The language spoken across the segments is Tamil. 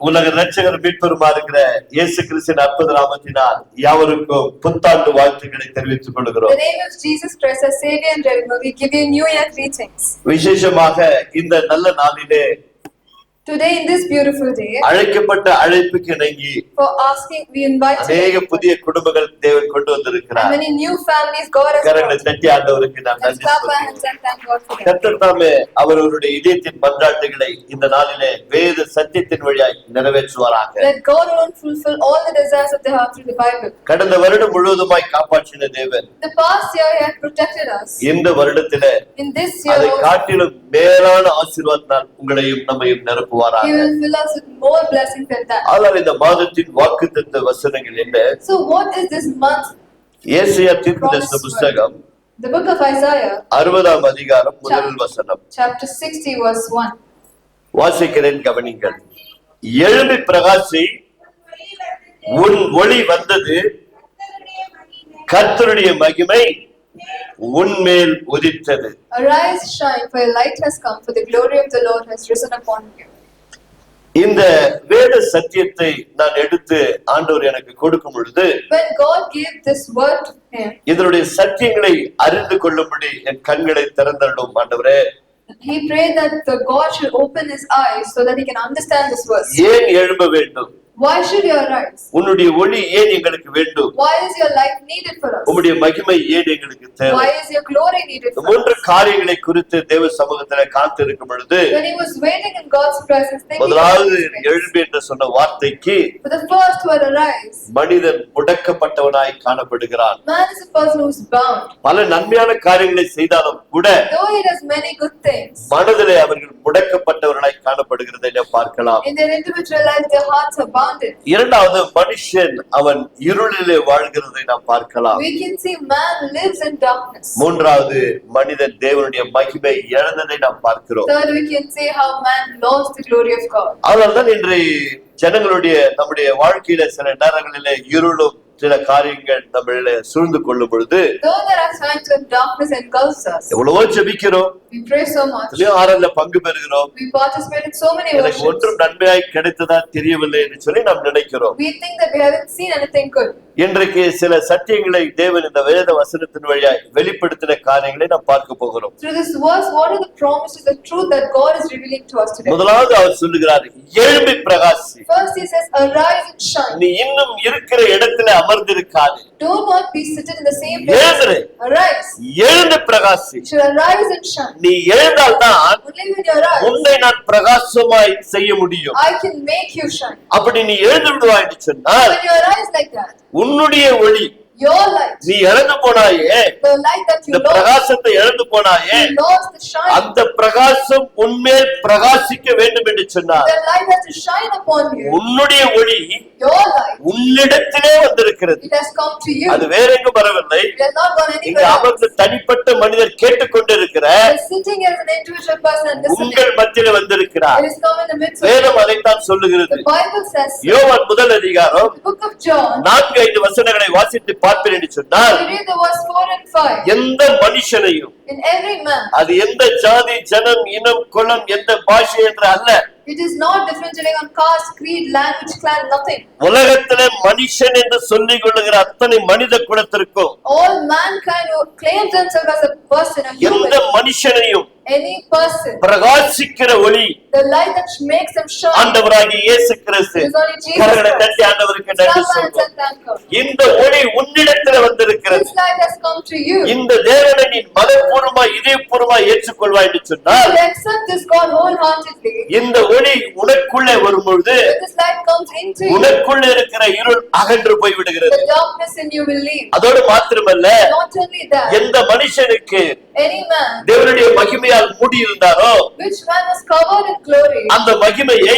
உலக ரட்சகர் மீட்பெருமா இருக்கிற இயேசு கிறிஸ்துவின் அற்புத நாமத்தினால் யாவருக்கும் புத்தாண்டு வாழ்த்துக்களை தெரிவித்துக் கொள்கிறோம். In the name of Jesus Christ, our Savior and Redeemer, we give you New Year greetings. விசேஷமாக இந்த நல்ல நாளிலே Today, in this beautiful day, அழைக்கப்பட்ட அழைப்புக்கு இணங்கி for asking, we invite அநேக புதிய குடும்பங்கள் தேவன் கொண்டு வந்திருக்கிறார். and many new families God has கரங்களை brought. தட்டி ஆண்டவருக்கு நாம் Let's நன்றி clap our hands சொல்லுவோம். and thank God for them. கர்த்தர் தாமே அவர்களுடைய இதயத்தின் மன்றாட்டுகளை இந்த நாளிலே வேத சத்தியத்தின் வழியாய் நிறைவேற்றுவாராக. Let God alone fulfill all the desires of the heart through the Bible. கடந்த வருடம் முழுவதுமாய் காப்பாற்றின தேவன் The past year He had protected us. இந்த வருடத்திலே In this year, அதை காட்டிலும் மேலான ஆசீர்வாதத்தால் உங்களையும் நம்மையும் நிரப்புவாராக. He will fill us with more blessings than that. ஆனால் இந்த மாதத்தின் வாக்குத்தத்த வசனங்கள் என்ன? So, what is this month? ஏசாயா தீர்க்கதரிசன புத்தகம் The book of Isaiah, 60ஆம் அதிகாரம் முதல் வசனம். chapter 60, verse 1. வாசிக்கிறேன், கவனிங்கள். எழும்பி பிரகாசி, உன் ஒளி வந்தது, கர்த்தருடைய மகிமை உன்மேல் உதித்தது. Arise, shine, for your light has come, for the glory of the Lord has risen upon you. இந்த வேத சத்தியத்தை நான் எடுத்து ஆண்டவர் எனக்கு கொடுக்கும் பொழுது, When God gave this word to him, இதனுடைய சத்தியங்களை அறிந்து கொள்ளும்படி என் கண்களை திறந்தருளும் ஆண்டவரே. he prayed that the God should open his eyes so that he can understand this verse. ஏன் எழும்ப வேண்டும்? Why should you arise? உன்னுடைய ஒளி ஏன் எங்களுக்கு வேண்டும்? Why is your light needed for us? உம்முடைய மகிமை ஏன் எங்களுக்கு தேவை? Why is your glory needed for மூன்று us? காரியங்களை குறித்து தேவ சமூகத்திலே காத்திருக்கும் பொழுது, When he was waiting in God's presence, thinking முதலாவது about his grace. எழும்பி என்று சொன்ன வார்த்தைக்கு For the first word, arise, மனிதன் முடக்கப்பட்டவனாய் காணப்படுகிறான். man is a person who is bound. பல நன்மையான காரியங்களை செய்தாலும் கூட Though he does many good things, மனதிலே அவர்கள் முடக்கப்பட்டவர்களாய் காணப்படுகிறதை நாம் பார்க்கலாம். in their individual life, their hearts are bounded. இரண்டாவது, மனுஷன் அவன் இருளிலே வாழ்கிறதை நாம் பார்க்கலாம். We can see man lives in darkness. மூன்றாவது, மனிதன் தேவனுடைய மகிமை இழந்ததை நாம் பார்க்கிறோம். Third, we can see how man lost the glory of God. அதனால்தான் இன்று ஜனங்களுடைய நம்முடைய வாழ்க்கையில சில நேரங்களிலே இருளும் சில காரியங்கள் நம்மள சூழ்ந்து கொள்ளும் பொழுது, Though there are times when darkness engulfs us, எவ்வளவோ ஜெபிக்கிறோம், we pray so much, ஆராதனையில பங்கு பெறுகிறோம், we participate in so many எனக்கு worships, ஒன்றும் நன்மையாய் கிடைத்ததா தெரியவில்லை என்று சொல்லி நாம் நினைக்கிறோம். we think that we haven't seen anything good. இன்றைக்கு சில சத்தியங்களை தேவன் இந்த வேத வசனத்தின் வழியாய் வெளிப்படுத்தின காரியங்களை நாம் பார்க்க போகிறோம். Through this verse, what are the promises, the truth that God is revealing to us today? முதலாவது அவர் சொல்லுகிறார், எழும்பி பிரகாசி. First, he says, arise and shine. நீ இன்னும் இருக்கிற இடத்துல அமர்ந்திருக்காது. Do not be seated in the same place. எழுந்திரு. Arise. எழுந்து பிரகாசி. You should arise and shine. நீ எழுந்தால்தான் Only when you arise, உன்னை நான் பிரகாசமாய் செய்ய முடியும். I can make you shine. அப்படி நீ எழுந்து விடுவாய் என்று சொன்னால், When you arise like that, உன்னுடைய ஒளி, your light, நீ இழந்து போனாயே, the light that you இந்த lost, பிரகாசத்தை இழந்து போனாயே, you lost the shine. அந்த பிரகாசம் உன்மேல் பிரகாசிக்க வேண்டும் என்று சொன்னார். The light has to shine upon you. உன்னுடைய ஒளி Your light, உன்னிடத்திலே வந்திருக்கிறது. it has come to you. அது வேற எங்கும் வரவில்லை. It has not gone இங்க anywhere else. அமர்ந்து தனிப்பட்ட மனிதர் கேட்டுக்கொண்டிருக்கிற It is sitting as an individual person and listening. உங்கள் மத்தியில வந்திருக்கிறார். It is come in the midst of வேதம் you. அதைத்தான் சொல்லுகிறது. The Bible says, யோவான் முதல் அதிகாரம் the book of John, 4-5 வசனங்களை வாசித்து பார்ப்பேன் என்று சொன்னால், we read the verse 4 and 5. எந்த மனுஷனையும், In every man, அது எந்த ஜாதி, ஜனம், இனம், குலம், எந்த பாஷை என்று அல்ல, it is not differentiating on caste, creed, language, clan, nothing. உலகத்திலே மனுஷன் என்று சொல்லிக் கொள்ளுகிற அத்தனை மனித குலத்திற்கும், All mankind who claims themselves as a person, a எந்த human, மனுஷனையும் any person, பிரகாசிக்கிற ஒளி the light that makes them shine ஆண்டவராகிய இயேசு கிறிஸ்து. is only Jesus கரங்களை Christ. தட்டி ஆண்டவருக்கு நன்றி Clap hands சொல்வோம். and thank God. இந்த ஒளி உன்னிடத்தில் வந்திருக்கிறது. This light has come to you. இந்த தேவனை நீ மனப்பூர்வமா இதயபூர்வமா ஏற்றுக்கொள்வாய் என்று சொன்னால், You accept this God wholeheartedly. இந்த ஒளி உனக்குள்ளே வரும்பொழுது When this light comes into you, உனக்குள்ளே இருக்கிற இருள் அகன்று போய் விடுகிறது. the darkness in you will leave. அதோடு மாத்திரமல்ல, Not only that, எந்த மனுஷனுக்கு any man, தேவனுடைய மகிமையால் மூடி இருந்தாரோ, which man was covered in glory, அந்த மகிமையை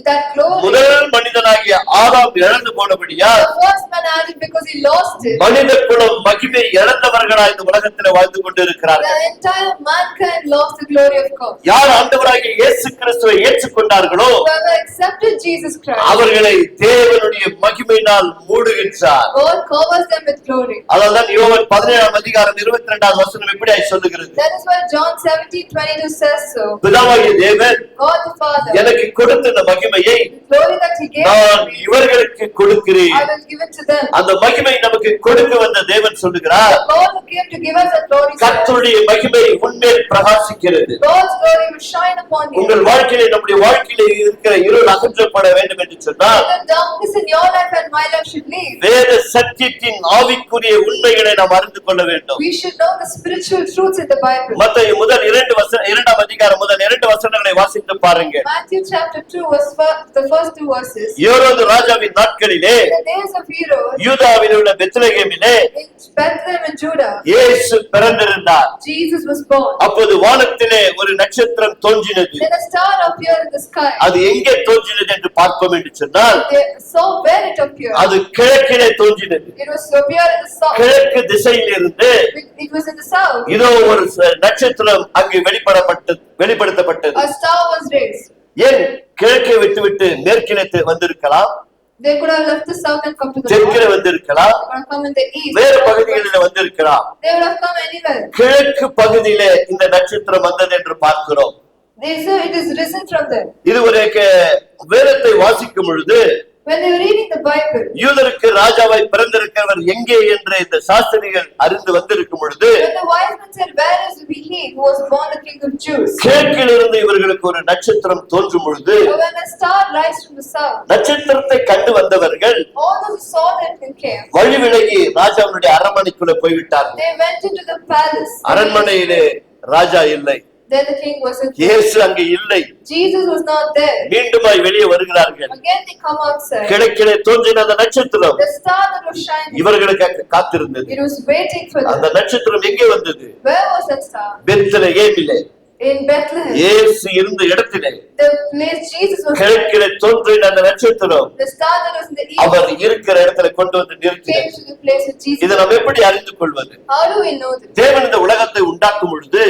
that glory, முதல் மனிதனாக மனிதனாகிய ஆதாம் இழந்து போனபடியால் The first man Adam, because he lost it, மனித குலம் மகிமை இழந்தவர்களாய் இந்த உலகத்தில் வாழ்ந்து the கொண்டிருக்கிறார்கள். entire mankind lost the glory of God. யார் ஆண்டவராகிய இயேசு கிறிஸ்துவை ஏற்றுக்கொண்டார்களோ Whoever accepted Jesus Christ, அவர்களை தேவனுடைய மகிமையினால் மூடுகின்றார். God covers them with glory. அதனால்தான் யோவான் 17ஆம் அதிகாரம் 22ஆம் வசனம் இப்படியாய் சொல்லுகிறது. That is why John 17:22 says so. பிதாவாகிய தேவன் God the Father, எனக்கு கொடுத்த இந்த மகிமையை the glory that He gave நான் me, இவர்களுக்கு கொடுக்கிறேன். I will give it to them. அந்த மகிமை நமக்கு கொடுக்க வந்த தேவன் சொல்லுகிறார், God who came to give us that glory, says, கர்த்தருடைய மகிமை உன்மேல் பிரகாசிக்கிறது. God's glory will shine upon you. உங்கள் வாழ்க்கையிலே நம்முடைய வாழ்க்கையிலே இருக்கிற இருள் அகற்றப்பட வேண்டும் என்று சொன்னால் The darkness in your life and my life should leave. வேத சத்தியத்தின் ஆவிக்குரிய உண்மைகளை நாம் அறிந்து கொள்ள வேண்டும். We should know the spiritual truths in the Bible. மத்தேயு முதல் 2 அதிகாரம் முதல் 2 வசனங்களை வாசித்து பாருங்க. Matthew chapter 2 the first 2 verses. யோரோது ராஜாவின் நாட்களிலே In the days of Herod, யூதாவில் உள்ள பெத்லகேமிலே in Bethlehem in Judah, இயேசு பிறந்திருந்தார். Jesus was born. அப்போது வானத்திலே ஒரு நட்சத்திரம் தோன்றினது. Then a star appeared in the sky. அது எங்கே தோன்றினது என்று பார்ப்போம் என்று சொன்னால் They saw where it appeared. அது கிழக்கிலே தோன்றினது. It was appeared in the south. கிழக்கு திசையிலிருந்து It was in the south. இதோ ஒரு நட்சத்திரம் அங்கு வெளிப்படுத்தப்பட்டது. A star was raised. ஏன் கிழக்கை விட்டுவிட்டு மேற்கிலே வந்திருக்கலாம், They could have left the south and come to the தெற்கிலே north. வந்திருக்கலாம், They could have come in the east. வேறு பகுதிகளில் வந்திருக்கலாம். They would have come anywhere. கிழக்கு பகுதியிலே இந்த நட்சத்திரம் வந்தது என்று பார்க்கிறோம். They say it is risen from there. இது ஒரு வேதத்தை வாசிக்கும் பொழுது When they were reading the Bible, யூதருக்கு ராஜாவாய் பிறந்திருக்கிறவர் எங்கே என்று இந்த சாஸ்திரிகள் அறிந்து வந்திருக்கும் பொழுது when the wise men said, "Where is he who was born the King of Jews?" கிழக்கிலிருந்து இவர்களுக்கு ஒரு நட்சத்திரம் தோன்றும் பொழுது So when a star rises from the south, நட்சத்திரத்தை கண்டு வந்தவர்கள் all those who saw that in came. வழி விலகி ராஜாவுடைய அரண்மனைக்குள்ள போய்விட்டார்கள். They went into the palace. அரண்மனையிலே ராஜா இல்லை, There the king wasn't there. இயேசு அங்கே இல்லை. Jesus was not there. மீண்டுமாய் வெளியே வருகிறார்கள். Again they come outside. கிழக்கிலே தோன்றின அந்த நட்சத்திரம் The star that was shining, இவர்களுக்கு காத்திருந்தது. it was waiting for அந்த them. நட்சத்திரம் எங்கே வந்தது? Where was that star? பெத்லகேமிலே, In Bethlehem. இயேசு இருந்த இடத்திலே The place Jesus was. கிழக்கிலே தோன்றின அந்த நட்சத்திரம் The star that was in the east அவர் இருக்கிற இடத்துல கொண்டு வந்து நிறுத்தினார். came to the place of Jesus. இதை நாம் எப்படி அறிந்து கொள்வது? How do we know this? தேவன் இந்த உலகத்தை உண்டாக்கும் பொழுது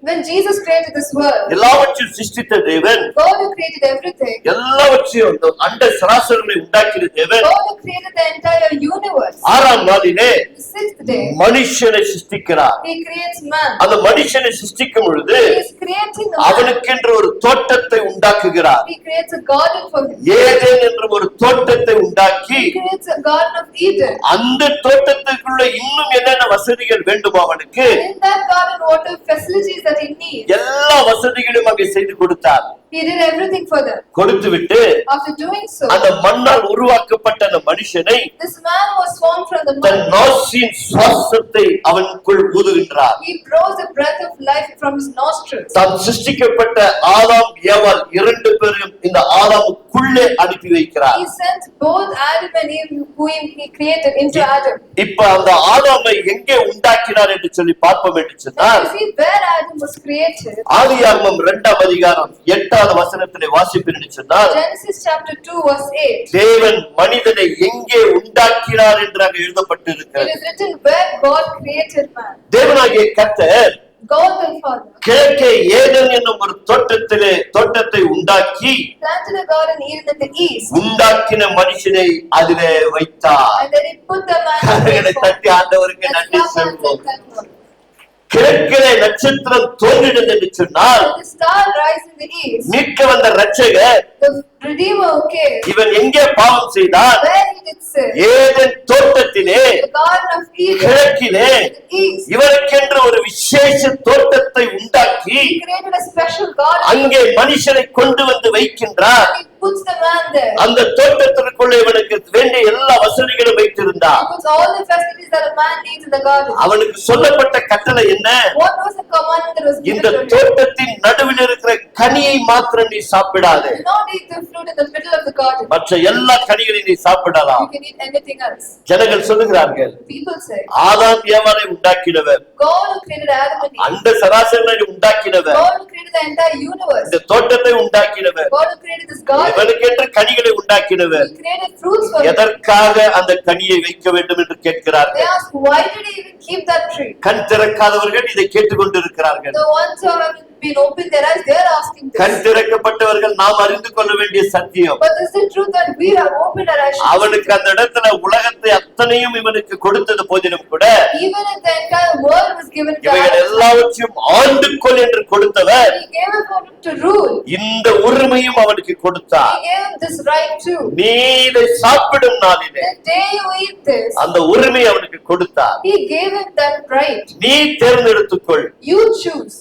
When Jesus created this world, எல்லாவற்றையும் சிருஷ்டித்த தேவன், God who created everything, எல்லாவற்றையும் இந்த அண்ட சராசரங்களை உண்டாக்கிற தேவன் God who created the entire universe, 6ஆம் நாளிலே the sixth day, மனுஷனை சிருஷ்டிக்கிறார். He creates man. அந்த மனுஷனை சிருஷ்டிக்கும் பொழுது He is creating the man. அவனுக்கென்று ஒரு தோட்டத்தை உண்டாக்குகிறார். He creates a garden for him. Eden என்ற ஒரு தோட்டத்தை உண்டாக்கி He creates a garden of Eden. அந்த தோட்டத்துக்குள்ள இன்னும் என்னென்ன வசதிகள் வேண்டுமோ அவனுக்கு And in that garden, what are facilities that he needs? எல்லா வசதிகளையும் அங்கே செய்து கொடுத்தார். He did everything for them. கொடுத்து விட்டு After doing so, அந்த மண்ணால் உருவாக்கப்பட்ட அந்த மனுஷனை this man was formed from the than mud. நாசியின் சுவாசத்தை அவனுக்குள் ஊதுகின்றார். He blows the breath of life from his nostrils. தான் சிருஷ்டிக்கப்பட்ட ஆதாம் ஏவாள் 2 பேரையும் இந்த ஆதாமுக்குள்ளே அனுப்பி வைக்கிறார். He sent both Adam and Eve, whom he created, into Adam. இப்ப அந்த ஆதாமை எங்கே உண்டாக்கினார் என்று சொல்லி பார்ப்போம் என்று And சொன்னால் you see where Adam was created. ஆதியாகமம் 2ஆம் அதிகாரம் 8வது வசனத்திலே வாசிப்பீர்கள் சொன்னால் Genesis chapter 2 verse 8. தேவன் மனிதனை எங்கே உண்டாக்கினார் என்று அங்கே It எழுதப்பட்டிருக்கிறது. is written where God created man. தேவனாகிய கர்த்தர் God the Father கிழக்கே ஏதேன் என்னும் ஒரு தோட்டத்தை உண்டாக்கி planted a garden even in the east. உண்டாக்கின மனுஷனை அதிலே வைத்தார். And then he put the man. கரங்களை தட்டி ஆண்டவருக்கு Let's நன்றி clap hands and சொல்வோம். thank God. கிழக்கிலே நட்சத்திரம் தோன்றினது என்று சொன்னால் When the star rise in the east, மீட்க வந்த இரட்சகர் the Redeemer came. இவன் எங்கே பாவம் செய்தார்? Where he did sin? Eden தோட்டத்திலே The garden of Eden. கிழக்கிலே In the east. இவருக்கென்று ஒரு விசேஷ தோட்டத்தை உண்டாக்கி He created a special garden. அங்கே மனுஷனை கொண்டு வந்து வைக்கின்றார். He puts the man there. அந்த தோட்டத்திற்குள்ள இவனுக்கு வேண்டிய எல்லா வசதிகளும் வைத்திருந்தார். He puts all the facilities that a man needs in the garden. அவனுக்கு சொல்லப்பட்ட கட்டளை என்ன? What was the commandment that was given இந்த to him? தோட்டத்தின் நடுவில் இருக்கிற கனியை மாத்திரம் நீ சாப்பிடாதே, Do not eat the fruit in the middle of the garden. மற்ற எல்லா கனிகளையும் நீ சாப்பிடலாம். You can eat anything else. ஜனங்கள் சொல்லுகிறார்கள், People say, ஆதாம் ஏவாளை உண்டாக்கினவர், God who created Adam and Eve. அந்த சராசரனை உண்டாக்கினவர், God who created the entire universe. இந்த தோட்டத்தை உண்டாக்கினவர், God who created this garden. இவனுக்கென்று கனிகளை உண்டாக்கினவர் He created fruits for it. எதற்காக அந்த கனியை வைக்க வேண்டும் என்று They கேட்கிறார்கள். ask, why did he even keep that tree? கண் திறக்காதவர்கள் இதை கேட்டுக்கொண்டிருக்கிறார்கள். The ones who haven't been opened their eyes, they are asking கண் this. திறக்கப்பட்டவர்கள் நாம் அறிந்து கொள்ள வேண்டிய சத்தியம். But is it true that we have opened our eyes? அவனுக்கு அந்த இடத்துல உலகத்தை அத்தனையும் இவனுக்கு கொடுத்தது போதிலும் கூட Even if the entire world was given to இவைகள் Adam, எல்லாவற்றையும் ஆண்டுக்கொள் என்று கொடுத்தவர் he gave it for him to rule. இந்த உரிமையும் அவனுக்கு கொடுத்தார். He gave him this right too. நீ இதை சாப்பிடும் நாளிலே The day you eat this, அந்த உரிமை அவனுக்கு கொடுத்தார். he gave him that right. நீ தேர்ந்தெடுத்துக்கொள். You choose.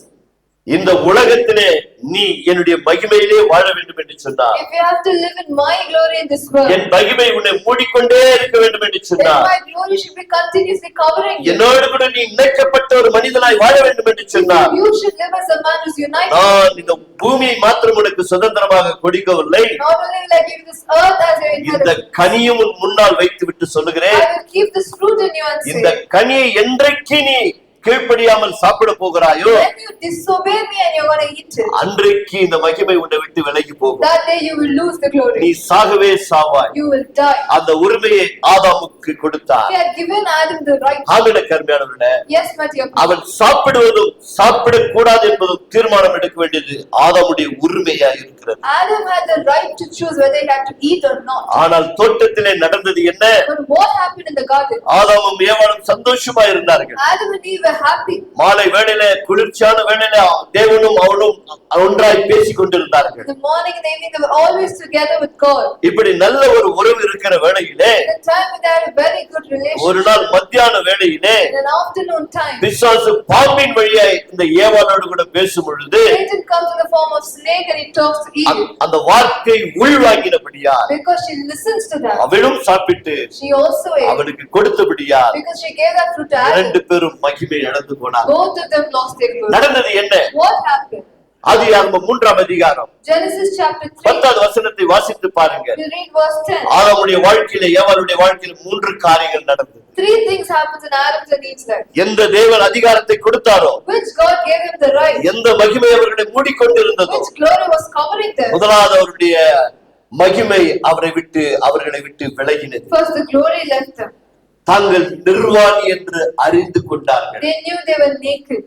இந்த உலகத்திலே நீ என்னுடைய மகிமையிலே வாழ வேண்டும் என்று சொன்னார். If you have to live in my glory in this world, என் மகிமை உன்னை மூடிக்கொண்டே இருக்க வேண்டும் என்று then சொன்னார். my glory should be continuously covering you. என்னோடு கூட நீ இணைக்கப்பட்ட ஒரு மனிதனாய் வாழ வேண்டும் என்று சொன்னார். You should live as a man who's united. நான் இந்த பூமியை மாத்திரம் உனக்கு சுதந்திரமாக கொடுக்கவில்லை, Not only will I give you this earth as your இந்த inheritance, கனியும் உன் முன்னால் வைத்து விட்டு சொல்லுகிறேன், I will keep this fruit in you and இந்த say, கனியை என்றைக்கு நீ கீழ்ப்படியாமல் சாப்பிட போகிறாயோ when you disobey me and you're going to eat it, அன்றைக்கு இந்த மகிமை உன்னை விட்டு விலகி போகும். that day you will lose the நீ glory. சாகவே சாவாய். You will die. அந்த உரிமையை ஆதாமுக்கு கொடுத்தார். He had given Adam the right. ஆவிட கருமையானவர்களே, Yes, my dear. அவன் சாப்பிடுவதும் சாப்பிடக்கூடாது என்பதும் தீர்மானம் எடுக்க வேண்டியது ஆதாமுடைய உரிமையா இருக்கிறது. Adam had the right to choose whether he had to eat or not. ஆனால் தோட்டத்திலே நடந்தது என்ன? But what happened in the garden? ஆதாமும் ஏவாளும் சந்தோஷமா இருந்தார்கள். Adam and Eve were happy. மாலை வேளையில குளிர்ச்சியான வேளையில தேவனும் அவனும் ஒன்றாய் பேசிக் கொண்டிருந்தார்கள். In the morning and the evening they were always together with God. இப்படி நல்ல ஒரு உறவு இருக்கிற வேளையிலே At the time when they had a very good relationship, ஒரு நாள் மத்தியான வேளையிலே in an afternoon time, பிசாசு பாம்பின் வழியாய் இந்த ஏவாளோடு கூட பேசும் பொழுது Satan comes in the form of snake and he talks to Eve. அந்த வார்த்தை உள்வாங்கினபடியா Because she listens to that, அவளும் சாப்பிட்டு she also ate. அவனுக்கு கொடுத்தபடியா Because she gave that fruit to இரண்டு Adam, பேரும் மகிமை இழந்து போனார். both of them lost their glory. நடந்தது என்ன? What happened? ஆதியாகமம் 3ஆம் அதிகாரம் Genesis chapter 3, 10வது வசனத்தை வாசித்து பாருங்க. we read verse 10. ஆதாமுடைய வாழ்க்கையில ஏவாளுடைய வாழ்க்கையில 3 காரியங்கள் நடந்தது. 3 things happens in Adam's and Eve's life. எந்த தேவன் அதிகாரத்தை கொடுத்தாரோ, Which God gave him the right, எந்த மகிமை அவர்களை மூடிக்கொண்டிருந்ததோ, which glory was covering them. முதலாவது அவருடைய மகிமை அவர்களை விட்டு விலகினது. First, the glory left them. தாங்கள் நிர்வாணி என்று அறிந்து கொண்டார்கள். They knew they were naked.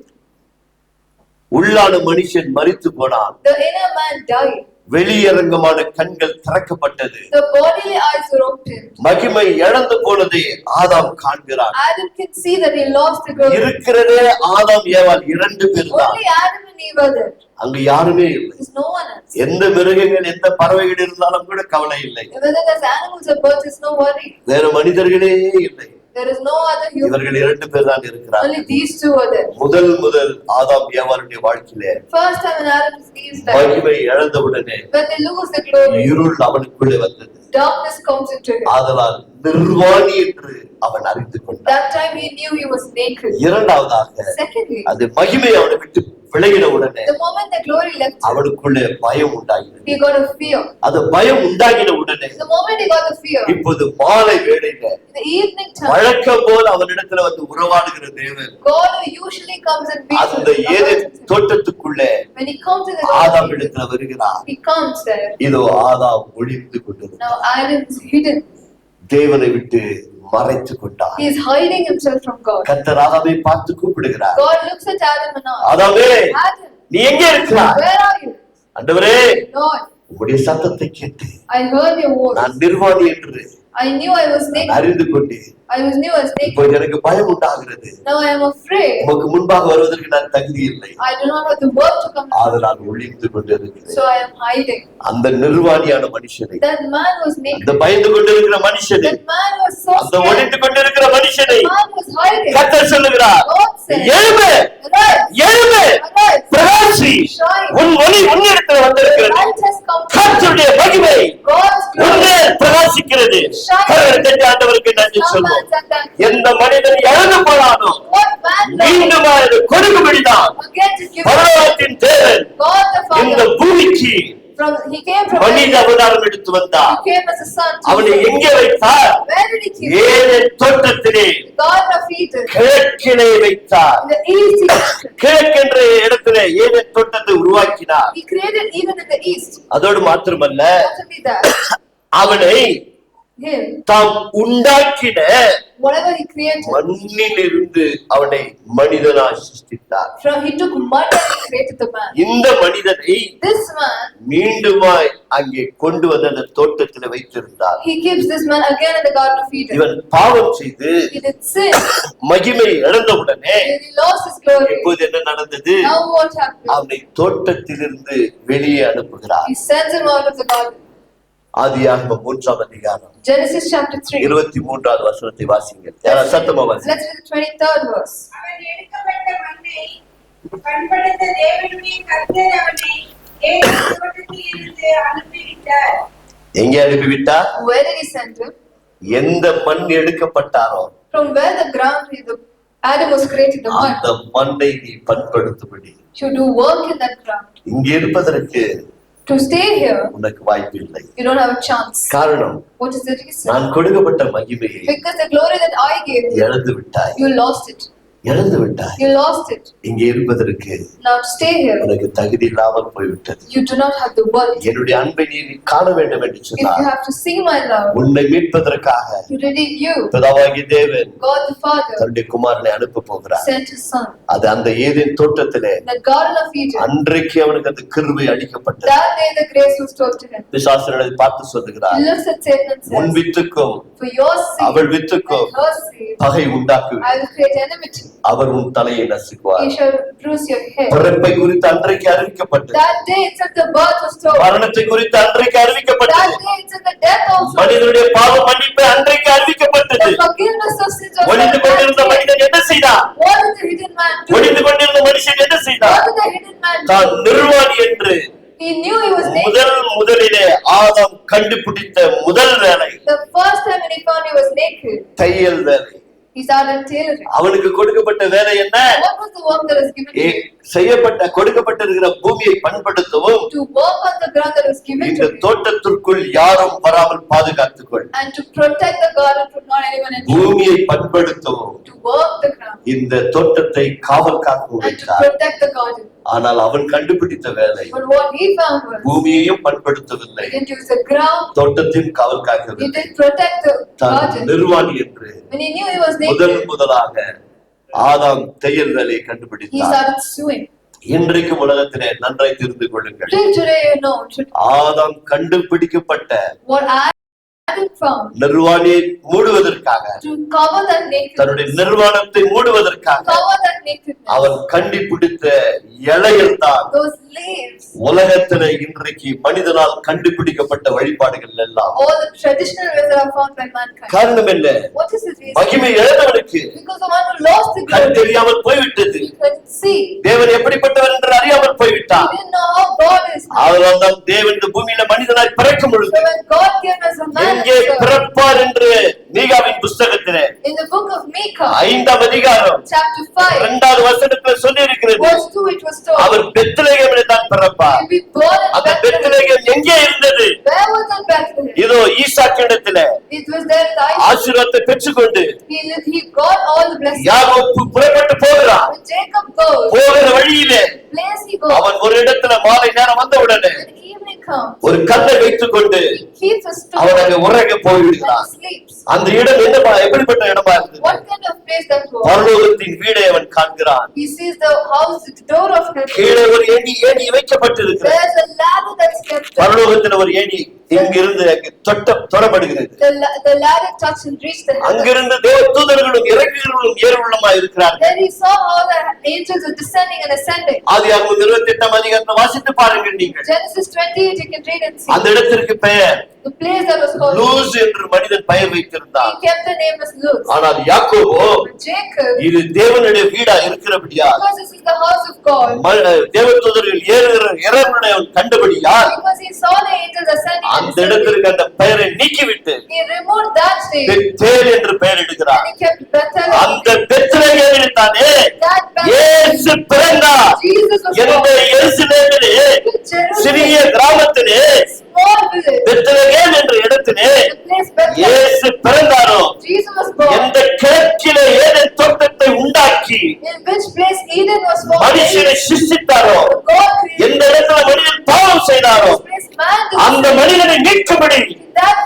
உள்ளான மனுஷன் மரித்து போனான். The inner man died. வெளியரங்கமான கண்கள் திறக்கப்பட்டது. The bodily eyes were opened. மகிமை இழந்து போனதை ஆதாம் காண்கிறான். Adam can see that he lost the glory. இருக்கிறதே ஆதாம் ஏவாள் 2 பேர் தான். Only Adam and Eve are there. அங்க யாருமே இல்லை. There's no one else. எந்த மிருகங்கள் எந்த பறவைகள் இருந்தாலும் கூட கவலை இல்லை. Whether there's animals or birds, there's no worry. வேற மனிதர்களே இல்லை. There is no other human. இவர்கள் 2 பேர் தான் இருக்கிறார்கள். Only these two are there. முதல் ஆதாம் ஏவாளுடைய வாழ்க்கையிலே First time in Adam's Eve's life, மகிமை இழந்தவுடனே when they lose the glory, இருள் அவனுக்குள்ளே வந்தது. darkness comes into him. ஆதலால் நிர்வாணி என்று அவன் அறிந்து கொண்டான். That time he knew he was naked. இரண்டாவதாக Secondly, அது மகிமை அவனை விட்டு விலகின உடனே the moment the glory left him, அவனுக்குள்ளே பயம் உண்டாகினது. he got a fear. அது பயம் உண்டாகின உடனே The moment he got the fear, இப்போது மாலை வேளையில in the evening time, வழக்கம் போல் அவனிடத்துல வந்து உறவாடுகிற தேவன் God who usually comes and beats அந்த Eden him. தோட்டத்துக்குள்ளே When he comes in the Adam garden, இடத்துல வருகிறார். he comes there. இதோ ஆதாம் ஒளிந்து கொண்டிருந்தார். Now Adam is hidden. தேவனை விட்டு மறைத்து கொண்டார். He is hiding himself from God. கர்த்தர் ஆதாமை பார்த்து கூப்பிடுகிறார். God looks at Adam and asks, ஆதாமே, Adam, நீ எங்கே இருக்கிறாய்? where are you? ஆண்டவரே, Lord, உம்முடைய சத்தத்தை கேட்டு I heard your voice. நான் நிர்வாணி என்று I knew I was naked. அறிந்து கொண்டேன். I was knew I was naked. இப்போது எனக்கு பயம் உண்டாகிறது. Now I am afraid. உமக்கு முன்பாக வருவதற்கு நான் தகுதி இல்லை. I do not have the work to come. ஆதலால் ஒளிந்து கொண்டிருக்கிறேன். So I am hiding. அந்த நிர்வாணியான மனுஷனை, That man was naked. அந்த பயந்து கொண்டிருக்கிற மனுஷனை, That man was so அந்த scared. ஒளிந்து கொண்டிருக்கிற மனுஷனை That man was hiding. கர்த்தர் சொல்லுகிறார், God said, எழும்பு, Arise, எழும்பு, arise, பிரகாசி, shine. உன் ஒளி உன்னிடத்தில் The வந்திருக்கிறது. light has come. கர்த்தருடைய மகிமை God's உன்னே glory. பிரகாசிக்கிறது. கர்த்தர் தந்த ஆண்டவருக்கு நன்றி Some சொல்வோம். man said that. எந்த மனிதன் இழந்து போனானோ What man loved மீண்டும் அது கொடுக்கும்படிதான் again to give பரலோகத்தின் தேவன் God the இந்த Father. பூமிக்கு He came from மனித heaven. அவதாரம் எடுத்து வந்தார். He came as a son. to அவனை Eden. எங்கே வைத்தார்? Where did he keep? Eden தோட்டத்திலே The Garden of Eden. கிழக்கிலே வைத்தார். In the east, he created. கிழக்கென்ற இடத்திலே ஏதேன் தோட்டத்தை உருவாக்கினார். He created even in the east. அதோடு மாத்திரமல்ல, Not only that, அவனை him, தாம் உண்டாக்கின whatever he created. மண்ணிலிருந்து அவனை மனிதனாய் சிருஷ்டித்தார். He took mud and he created the man. இந்த மனிதனை This man, மீண்டுமாய் அங்கே கொண்டு வந்து அந்த தோட்டத்தில் வைத்திருந்தார். he keeps this man again in the Garden of Eden. இவன் பாவம் செய்து He did sin. மகிமை இழந்தவுடனே He lost his glory. இப்போது என்ன நடந்தது? Now what happened? அவனை தோட்டத்திலிருந்து வெளியே அனுப்புகிறார். He sends him out of the garden. ஆதியாகமம் 3ஆம் அதிகாரம் Genesis chapter 3. 23வது வசனத்தை வாசிங்க. யாராவது சத்தமா வாசிங்க. Let's read the 23rd verse. அவன் எடுக்கப்பட்ட மண்ணை பண்படுத்த தேவனுடைய கர்த்தர் அவனை ஏதேன் தோட்டத்திலிருந்து அனுப்பிவிட்டார். எங்கே அனுப்பிவிட்டார்? Where did he send him? எந்த மண் எடுக்கப்பட்டாரோ From where the ground, Adam was created, the அந்த mud. மண்ணை நீ பண்படுத்தும்படி You do work in that ground. இங்கே இருப்பதற்கு To stay here, உனக்கு வாய்ப்பு இல்லை. you don't have a chance. காரணம், What is the reason? நான் கொடுக்கப்பட்ட மகிமையை Because the glory that I gave you, இழந்து விட்டாய். you lost it. இழந்து விட்டாய். You lost it. இங்கே இருப்பதற்கு Now to stay here, உனக்கு தகுதி இல்லாமல் போய்விட்டது. you do not have the worth. என்னுடைய அன்பை நீ காண வேண்டும் என்று If you சொன்னார். have to see my love, உன்னை மீட்பதற்காக to redeem you, பிதாவாகிய தேவன் God the Father தன்னுடைய குமாரனை அனுப்ப போகிறார். sent his son. அது அந்த ஏதேன் தோட்டத்திலே The Garden of Eden, அன்றைக்கு அவனுக்கு அந்த கிருபை அளிக்கப்பட்டது. that day the grace was told to him. பிசாசனை பார்த்து சொல்லுகிறார், He looks at Satan and உன் says, வித்துக்கும் for your sake அவள் வித்துக்கும் and her sake, பகை உண்டாக்குவேன். I will create enmity. அவர் உன் தலையை நசுக்குவார். He shall bruise your head. பிறப்பை குறித்து அன்றைக்கு அறிவிக்கப்பட்டது. That day itself the birth was told. மரணத்தை குறித்து அன்றைக்கு That அறிவிக்கப்பட்டது. day itself the death also. மனிதனுடைய பாவ மன்னிப்பு அன்றைக்கு அறிவிக்கப்பட்டது. The forgiveness of sins was ஒளிந்து told. கொண்டிருந்த மனிதன் என்ன செய்தான்? What did the hidden man do? ஒளிந்து கொண்டிருந்த மனுஷன் என்ன செய்தான்? What did the hidden man do? தான் நிர்வாணி என்று He knew he was naked. முதலிலே ஆதாம் கண்டுபிடித்த முதல் வேலை The first time when he found he was naked, தையல் வேலை. he started tailoring. அவனுக்கு கொடுக்கப்பட்ட வேலை என்ன? What was the work that was given to him? கொடுக்கப்பட்டிருக்கிற பூமியை பண்படுத்தவும் To work on the ground that was given இந்த to him. தோட்டத்திற்குள் யாரும் வராமல் பாதுகாத்துக்கொள். And to protect the garden from not anyone else. பூமியை பண்படுத்தவும் To work the ground. இந்த தோட்டத்தை காவல் காக்கவும் And to வைத்தார். protect the garden. ஆனால் அவன் கண்டுபிடித்த வேலை But what he found was, பூமியையும் பண்படுத்தவில்லை, he didn't use the ground. தோட்டத்தையும் காவல் He காக்கவில்லை. didn't protect the தான் garden. நிர்வாணி என்று When he knew he was முதலாக ஆதாம் தையல் வேலையை he கண்டுபிடித்தார். started sewing. இன்றைக்கும் உலகத்திலே நன்றாய் தெரிந்து கொள்ளுங்கள், Till today, you know, ஆதாம் கண்டுபிடிக்கப்பட்ட what Adam found, நிர்வாணியை மூடுவதற்காக, to cover that தன்னுடைய nakedness, நிர்வாணத்தை மூடுவதற்காக cover that nakedness, அவன் கண்டுபிடித்த இலைகள் தான் those leaves, உலகத்திலே இன்றைக்கு மனிதனால் கண்டுபிடிக்கப்பட்ட வழிபாடுகள் எல்லாம். all the traditional ways that are found by mankind. காரணம் என்ன? What is the reason? மகிமை இழந்தவனுக்கு Because the one who lost the கண் glory, தெரியாமல் போய்விட்டது. he couldn't see. தேவன் எப்படிப்பட்டவர் என்று அறியாமல் He போய்விட்டார். didn't know how God is. அதனால் தான் தேவன் இந்த பூமியில மனிதனாய் பிறக்கும் பொழுது So when God came as a man, எங்கே பிறப்பார் என்று மீகாவின் புஸ்தகத்திலே in the book of Micah, 5ஆம் அதிகாரம் chapter 5, 2வது வசனத்தில் சொல்லி இருக்கிறது, verse 2, it was told, அவர் பெத்லகேமிலே தான் பிறப்பார். he'll be born in அந்த Bethlehem. பெத்லகேம் எங்கே இருந்தது? Where was that Bethlehem? இதோ ஈசாக்கிடத்திலே It was there with Isaac. ஆசீர்வாதத்தை பெற்றுக்கொண்டு He got all the blessings. யாக்கோபு புறப்பட்டு போகிறான். When Jacob goes, போகிற வழியிலே place he goes, அவன் ஒரு இடத்துல மாலை நேரம் வந்த உடனே when evening comes, ஒரு கல்லை வைத்துக் கொண்டு he keeps a stone அவன் அங்கே உறங்க and போய்விடுகிறான். sleeps. அந்த இடம் என்னப்பா, எப்படிப்பட்ட இடமா இருந்தது? What kind of place that was? பரலோகத்தின் வீடை அவன் காண்கிறான். He sees the house, the door of heaven. கீழே ஒரு ஏணி வைக்கப்பட்டிருக்கிறது. There's a ladder that's kept there. பரலோகத்துல ஒரு ஏணி இங்கிருந்து அங்கு தொடப்படுகிறது. The ladder touched and reached the heaven. அங்கிருந்து தேவ தூதர்களும் இறங்குகிறவர்களும் ஏறுவளுமா இருக்கிறார்கள். Then he saw how the angels are descending and ascending. ஆதியாகமம் 28ஆம் அதிகாரத்தை வாசித்து பாருங்கள் நீங்கள். Genesis 28, you can read and see. அந்த இடத்திற்கு பெயர் The place that was called, Luz என்று மனிதன் பெயர் வைத்திருந்தான். he kept the name as Luz. ஆனால் யாக்கோபோ But Jacob, இது தேவனுடைய வீடா இருக்கிறபடியா, because this is the house of God, தேவ தூதர்கள் இறங்குவதை அவன் கண்டபடியால் because he saw the angels ascending and அந்த descending, இடத்திற்கு அந்த பெயரை நீக்கிவிட்டு he removed that name Bethel என்று பெயர் எடுக்கிறார். and he kept Bethel. அந்த பெத்லகேமில் தானே That Bethel, இயேசு பிறந்தார். Jesus was எந்த born எருசலேமிலே, in சிறிய Jerusalem, கிராமத்திலே, small village, பெத்லகேம் என்ற இடத்திலே the place Bethel. இயேசு பிறந்தாரோ, Jesus was born. எந்த கிழக்கிலே ஏதேன் தோட்டத்தை உண்டாக்கி In which place Eden was formed. மனுஷனை சிருஷ்டித்தாரோ, God created எந்த இடத்துல மனிதன் பாவம் செய்தாரோ, this place man. அந்த மனிதனை மீட்கும்படி In that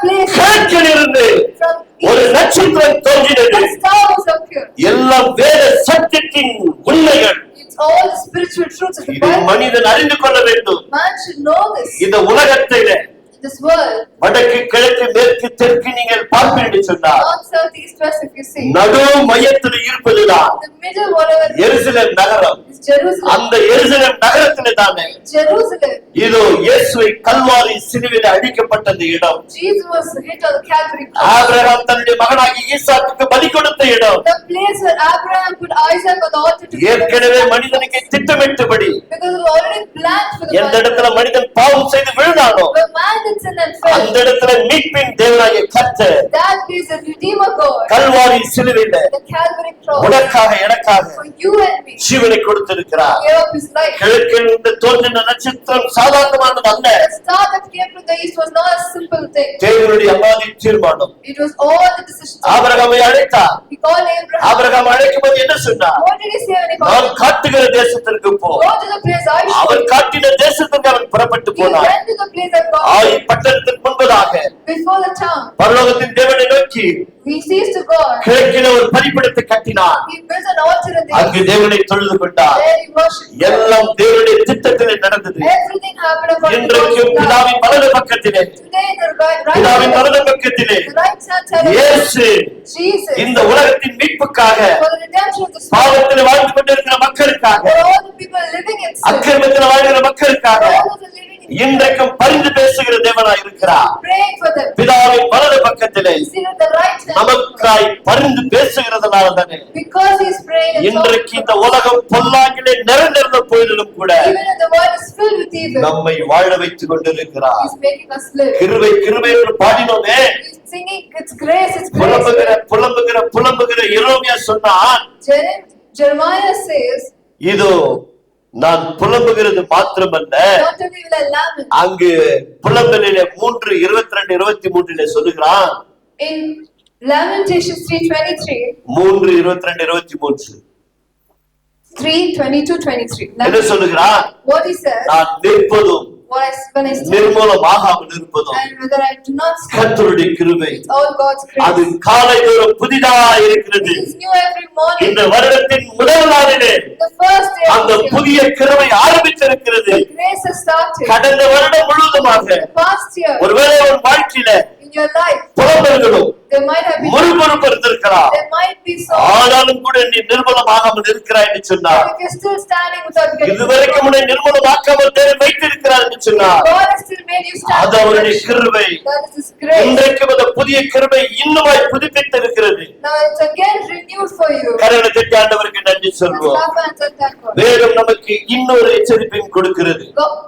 the இதை Bible. மனிதன் அறிந்து கொள்ள வேண்டும். Man should know this. இந்த உலகத்திலே This world, வடக்கு கிழக்கு மேற்கு தெற்கு நீங்கள் பார்ப்பீர்கள் சொன்னார் north, south, east, west, if you see. நடு மையத்தில் இருப்பதுதான் In the middle, whatever எருசலேம் நகரம். is Jerusalem. அந்த எருசலேம் நகரத்திலே தானே Jerusalem. இதோ இயேசுவை கல்வாரி சிலுவையில் அடிக்கப்பட்டது இடம். Jesus was hit on the Calvary cross. Abraham தன்னுடைய மகனாகிய ஈசாக்குக்கு பலி கொடுத்த இடம். The place where Abraham put Isaac on the altar to ஏற்கனவே மனிதனுக்கு திட்டமிட்டபடி because it was already planned for the எந்த man. இடத்துல மனிதன் பாவம் செய்து விழுந்தானோ Where man did sin and fell, அந்த இடத்துல மீட்பின் தேவனாகிய கர்த்தர் that place the Redeemer God, Kalvari சிலுவையில the Calvary cross, உனக்காக எனக்காக for you and me, ஜீவனை கொடுத்திருக்கிறார். gave up his life. கிழக்கில் இருந்து தோன்றின நட்சத்திரம் சாதாரணமானது அல்ல. The star that came from the east was not a simple thing. தேவனுடைய அல்லாதி தீர்மானம். It was all the decisions of God. ஆபிரகாமை அழைத்தார். He called Abraham. ஆபிரகாம் அழைக்கும்போது என்ன சொன்னார்? What did he say when he நான் called him? காட்டுகிற தேசத்திற்கு போ. Go to the place I showed our you. காட்டின தேசத்திற்கு அவன் புறப்பட்டு He போனார். went to the place that God ஆய் பட்டணத்திற்கு முன்பதாக before the town. பரலோகத்தின் தேவனை நோக்கி He sees to God. கிழக்கில ஒரு பலிபீடத்தை கட்டினார். He built an altar in the அங்கு east. தேவனை தொழுது கொண்டார். There he worshipped God. எல்லாம் தேவனுடைய திட்டத்திலே நடந்தது. Everything happened according to இன்றைக்கும் God's plan. பிதாவின் வலது பக்கத்திலே Today the right பிதாவின் hand, வலது பக்கத்திலே the right hand side of இயேசு Jesus, இந்த உலகத்தின் மீட்புக்காக for the redemption of the soul, பாவத்தில் வாழ்ந்து கொண்டிருக்கிற மக்களுக்காக for all the people living in sin, அக்கிரமத்தில் வாழ்கிற for மக்களுக்காக all of the living in sin, இன்றைக்கும் பரிந்து பேசுகிற தேவனாய் இருக்கிறார். praying for them. பிதாவின் வலது பக்கத்திலே He's sitting at the right hand. நமக்காய் பரிந்து பேசுகிறதுனால தானே Because he's praying and இன்றைக்கு talking இந்த for us. உலகம் பொல்லாங்கிலே நிறைந்திருந்த போதிலும் கூட Even if the world is filled with evil, நம்மை வாழ வைத்துக் கொண்டிருக்கிறார். he's making us live. கிருபை கிருபை என்று பாடினோமே, He's singing, it's grace, it's புலம்புகிற grace. புலம்புகிற புலம்புகிற எரேமியா சொன்னான், Jeremiah says, இதோ நான் புலம்புகிறது மாத்திரமல்ல, not only will I lament. அங்கு புலம்பலிலே 3:22-23 சொல்லுகிறான். In Lamentations 3:23, 3:22-23 3:22-23. என்ன சொல்லுகிறான்? What he says, நான் நிற்பதும் when I stand நிர்மூலமாகாமல் இருப்பதும் and whether I do not stand, கர்த்தருடைய கிருபை it's all God's அது grace. காலைதோறும் புதிதாக இருக்கிறது. It's new every morning. இந்த வருடத்தின் முதல் நாளிலே The first day அந்த of the year, புதிய கிருபை ஆரம்பித்திருக்கிறது. the grace has started. கடந்த வருடம் முழுவதுமாக The past year, ஒருவேளை ஒரு வாழ்க்கையில in your life, புலம்பல்களும் there might have been, முறுமுறுப்பு இருந்திருக்கலாம். there might be so, ஆனாலும் கூட நீ நிர்மூலமாகாமல் இருக்கிறாய் என்று சொன்னார். but if you're still standing without getting இதுவரைக்கும் உன்னை நிர்மூலமாக்காமல் தேவன் வைத்திருக்கிறார் என்று சொன்னார். God has still made you stand. அது அவருடைய கிருபை. That is His grace. இன்றைக்கும் அந்த புதிய கிருபை இன்னுமாய் புதுப்பித்து இருக்கிறது. Now it's again renewed for you. கரங்களை தட்டி ஆண்டவருக்கு நன்றி Let's சொல்வோம். clap hands and thank God. வேதம் நமக்கு இன்னொரு எச்சரிப்பையும் கொடுக்கிறது.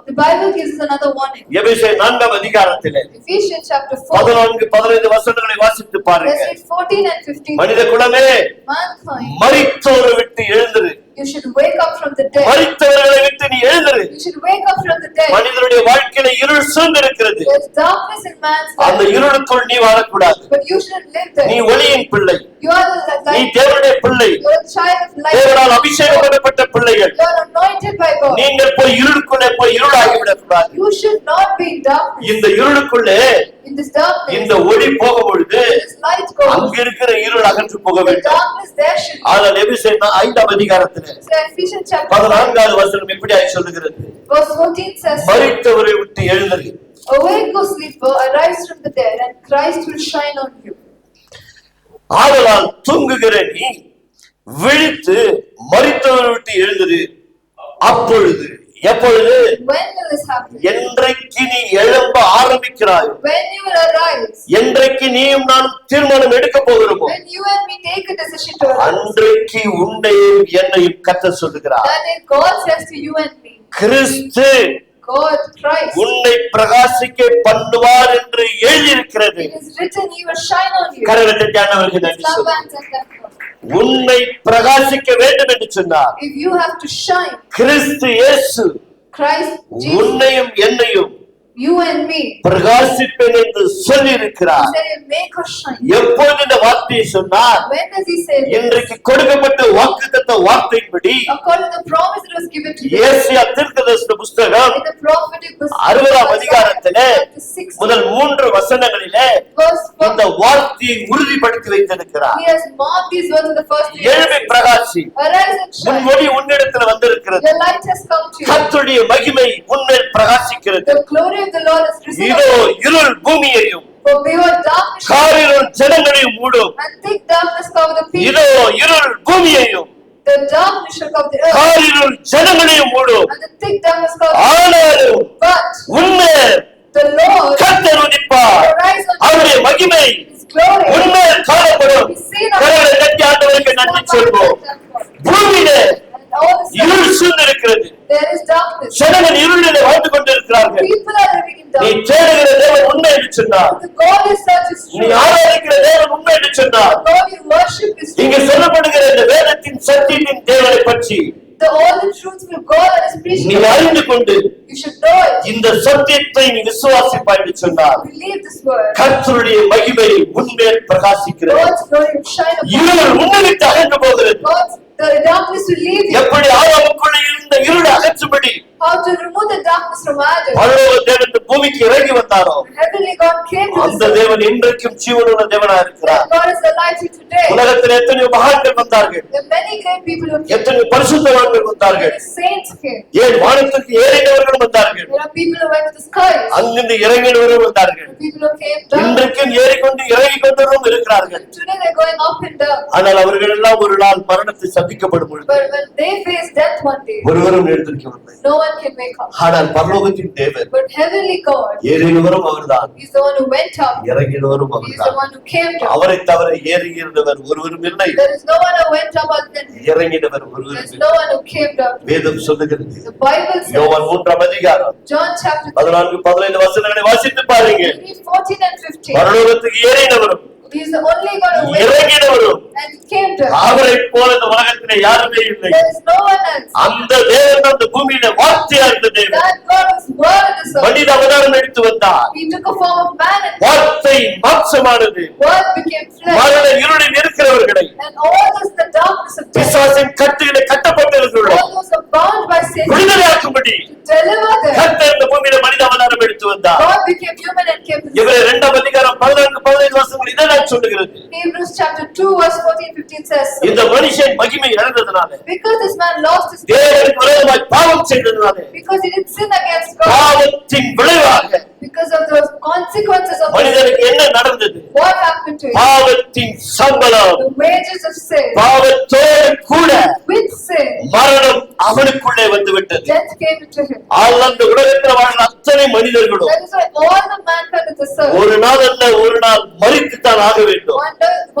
The Bible gives us another warning. எபேசியர் 4 அதிகாரத்திலே Ephesians chapter 4, 14-15 வசனங்களை வாசித்து பாருங்க. verses 14 and 15. மனித குலமே, Mankind, மரித்தோரை விட்டு எழுந்திரு. you should wake up from the dead. மரித்தவர்களை விட்டு நீ எழுந்திரு. You should wake up from the dead. மனிதனுடைய வாழ்க்கையில இருள் சூழ்ந்திருக்கிறது. There's darkness in man's அந்த life, இருளுக்குள் நீ வாழக்கூடாது. but you shouldn't live நீ there. ஒளியின் பிள்ளை. You are the நீ light. தேவனுடைய பிள்ளை. You're a child of light. தேவனால் அபிஷேகம் பண்ணப்பட்ட பிள்ளைகள். You are anointed by God. நீங்கள் போய் இருளுக்குள்ளே போய் இருளாகி விடக்கூடாது. You should not be in darkness. இந்த இருளுக்குள்ளே In this darkness, இந்த ஒளி போகும் பொழுது this light goes. அங்க இருக்கிற இருள் அகன்று போக The வேண்டும். darkness there should be. ஆனால் எபேசியர் 5 அதிகாரத்திலே So Ephesians chapter 14 வசனம் இப்படியாய் சொல்லுகிறது. verse 14 says, மரித்தவரை விட்டு எழுந்திரு. awake, O sleeper, arise from the dead, and Christ will shine on you. ஆதலால் தூங்குகிற நீ விழித்து மரித்தவரை விட்டு எழுந்திரு. அப்பொழுது எப்பொழுது? When will this happen? என்றைக்கு நீ எழும்ப ஆரம்பிக்கிறாய், When you will arise. என்றைக்கு நீயும் நானும் தீர்மானம் எடுக்க போகிறோமோ When you and me take a decision to arise. அன்றைக்கு உன்னையும் என்னையும் கர்த்தர் சொல்லுகிறார். That day God says to you and me, Kristu God, Christ, உன்னை பிரகாசிக்க பண்ணுவார் என்று எழுதியிருக்கிறது. it is written, He will shine on you. கரங்களை தட்டி நன்றி Clap சொல்லு. hands and thank God. உன்னை பிரகாசிக்க வேண்டும் என்று சொன்னார். If you have to shine, கிறிஸ்து இயேசு Christ, Jesus, உன்னையும் என்னையும் you and me. பிரகாசிப்பேன் என்று சொல்லி He இருக்கிறார். said he'll make us shine. எப்பொழுது இந்த வார்த்தையை சொன்னார்? When does he say this? இன்றைக்கு கொடுக்கப்பட்ட வாக்குத்தத்த வார்த்தையின்படி According to the promise that was given to you. ஏசாயா தீர்க்கதரிசன புஸ்தகம் In the prophetic book, 60ஆம் அதிகாரத்திலே chapter 60, முதல் 3 வசனங்களிலே verse 4, இந்த வார்த்தையை உறுதிப்படுத்தி வைத்திருக்கிறார். he has marked these words in the first 3 எழும்பி verses. பிரகாசி, Arise and உன் shine. ஒளி உன்னிடத்தில் வந்திருக்கிறது. The light has come to you. கர்த்தருடைய மகிமை உன்மேல் பிரகாசிக்கிறது. The glory of the Lord is risen இதோ upon you. இருள் பூமியையும் For behold, darkness காரிருள் ஜனங்களையும் மூடும். and thick darkness cover the people. இதோ இருள் பூமியையும் The darkness shall cover the earth, காரிருள் ஜனங்களையும் மூடும். and the thick darkness cover the ஆனாலும் But உன்மேல் the Lord கர்த்தர் உதிப்பார். will rise on அவருடைய மகிமை his glory. உன்மேல் காணப்படும். Be seen on கரங்களை தட்டி ஆண்டவருக்கு நன்றி சொல்வோம். பூமியிலே And all the இருள் சூழ்ந்திருக்கிறது. there is darkness. ஜனங்கள் இருளிலே வாழ்ந்து கொண்டிருக்கிறார்கள். People are living in நீ darkness. தேடுகிற தேவன் உண்மை என்று சொன்னார். The God you search is நீ true. ஆராதிக்கிற தேவன் உண்மை என்று சொன்னார். The God you worship is true. இங்கு சொல்லப்படுகிற இந்த வேதத்தின் சத்தியத்தின் தேவனை பற்றி All the truthful God that is preaching, நீ அறிந்து கொண்டு you should know it. இந்த சத்தியத்தை நீ விசுவாசிப்பாய் என்று சொன்னார். Believe this word. கர்த்தருடைய மகிமை உன்மேல் பிரகாசிக்கிறது. God's glory will shine upon you. இருள் உன்னை விட்டு அகன்று போகிறது. The darkness will leave you. எப்படி ஆதாமுக்குள்ளே இருந்த இருளை அகற்றும்படி How to remove the darkness from Adam. பரலோக தேவன் இந்த பூமிக்கு இறங்கி வந்தாரோ Heavenly God came to அந்த this earth. தேவன் இன்றைக்கும் ஜீவனுள்ள தேவனா இருக்கிறார். And God is alive to today. உலகத்தில் எத்தனையோ மகான்கள் வந்தார்கள், There are many great people who came. எத்தனையோ பரிசுத்தவான்கள் வந்தார்கள், Many saints came. ஏன் வானத்திற்கு ஏறினவர்களும் வந்தார்கள், There are people who went to the skies. அங்கிருந்து இறங்கினவர்களும் வந்தார்கள். People who came down. இன்றைக்கும் ஏறிக்கொண்டு இறங்கி கொண்டவரும் இருக்கிறார்கள். Today they're going up and down. ஆனால் அவர்கள் எல்லாம் ஒரு நாள் மரணத்தை சந்திக்கப்படும் பொழுது But when they face death one day, ஒருவரும் எழுந்திருக்கவில்லை. no one can wake up. ஆனால் பரலோகத்தின் தேவன் But heavenly God, ஏறினவரும் அவர்தான், He's the one who went up. இறங்கினவரும் He's the அவர்தான். one who came down. அவரை தவிர ஏறியிருந்தவர் ஒருவரும் இல்லை, There is no one who went up other than Him. இறங்கினவர் ஒருவரும் There is இல்லை. no one who came down. வேதம் சொல்லுகிறது. The Bible says, யோவான் 3ஆம் அதிகாரம் John chapter 3, 14-15 வசனங்களை வாசித்து பாருங்க. read 14 and 15. பரலோகத்துக்கு ஏறினவரும் He's the only God who went up இறங்கினவரும் and came down. அவரை போல இந்த உலகத்திலே யாருமே இல்லை. There is no one else. அந்த தேவன் அந்த பூமியில வார்த்தையா இருந்த தேவன் That God was word in this earth. மனித அவதாரம் எடுத்து வந்தார். He took a form of man and வார்த்தை மாம்சமானது. word became flesh. மரண இருளில் இருக்கிறவர்களை, And all those the darkness of death, பிசாசின் கட்டுகளை கட்டப்பட்டிருக்கிறவர்களை all those are bound by sin, விடுதலையாக்கும்படி to deliver them. கர்த்தர் இந்த பூமியில மனித அவதாரம் எடுத்து வந்தார். God became human and came to this இவரே 2ஆம் அதிகாரம் 14-15 வசனங்கள் இதெல்லாம் சொல்லுகிறது. Hebrews chapter 2 verse 14-15 says, இந்த மனுஷன் மகிமை இழந்ததனால, because this man lost his தேவனுக்கு விரோதமாய் பாவம் செய்ததனால, because he did sin against God, பாவத்தின் விளைவாக because of those consequences of sin, மனிதனுக்கு என்ன நடந்தது? what happened to him? பாவத்தின் சம்பளம், The wages of sin, பாவத்தோடு கூட with sin, மரணம் அவனுக்குள்ளே வந்து விட்டது. death came into him. அந்த உலகத்தில் வாழ்ந்த அத்தனை மனிதர்களும் That is why all the mankind of the earth, ஒரு நாள் அல்ல ஒரு நாள் மரித்துத்தான் ஆக வேண்டும்.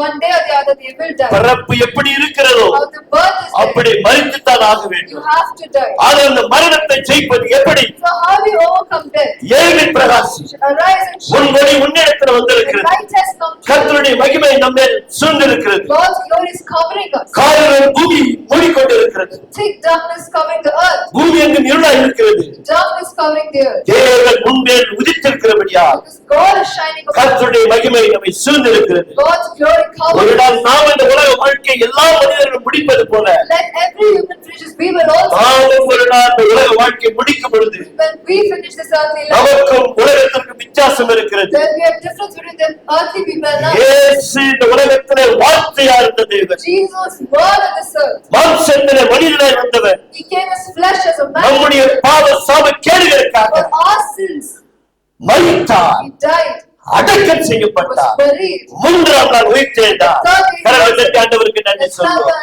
one day or the other they will die. பிறப்பு எப்படி இருக்கிறதோ How the birth is அப்படி there, மரித்துத்தான் ஆக you வேண்டும். have to die. ஆக அந்த மரணத்தை ஜெயிப்பது எப்படி? So how do you overcome death? ஏழு பிரகாசி Arise and உன் shine. ஒளி உன்னிடத்தில் The வந்திருக்கிறது. light has come to you. கர்த்தருடைய மகிமை நம்மேல் சூழ்ந்திருக்கிறது. God's glory is covering us. காரிருள் பூமி மூடிக்கொண்டிருக்கிறது. Thick darkness covering the earth. பூமி எங்கும் இருளாய் இருக்கிறது. Darkness covering the earth. தேவன் முன்பேல் உதித்திருக்கிறபடியா Because God is shining upon us. கர்த்தருடைய மகிமை நம்மை சூழ்ந்திருக்கிறது. God's glory ஒரு covers us. நாள் நாம் இந்த உலக வாழ்க்கை எல்லா மனிதர்களும் முடிப்பது போல Let every human finish. We will also, நாமும் ஒரு நாள் இந்த உலக வாழ்க்கை முடிக்கும் பொழுது when we finish this earthly life, நமக்கும் உலகத்திற்கு வித்தியாசம் இருக்கிறது. there will be a difference between the earthly people and us. இயேசு இந்த உலகத்திலே வார்த்தையா இருந்த தேவன், Jesus, word of this earth. மாம்சத்திலே மனிதனாய் வந்தவர், He came as flesh, as a man. நம்முடைய பாவ சாப கேடுகளுக்காக For our sins, மரித்தார், He died, அடக்கம் was செய்யப்பட்டார், buried. 3ஆம் நாள் உயிர்த்தெழுந்தார். கரங்களை ஆண்டவருக்கு நன்றி சொல்லுவோம்.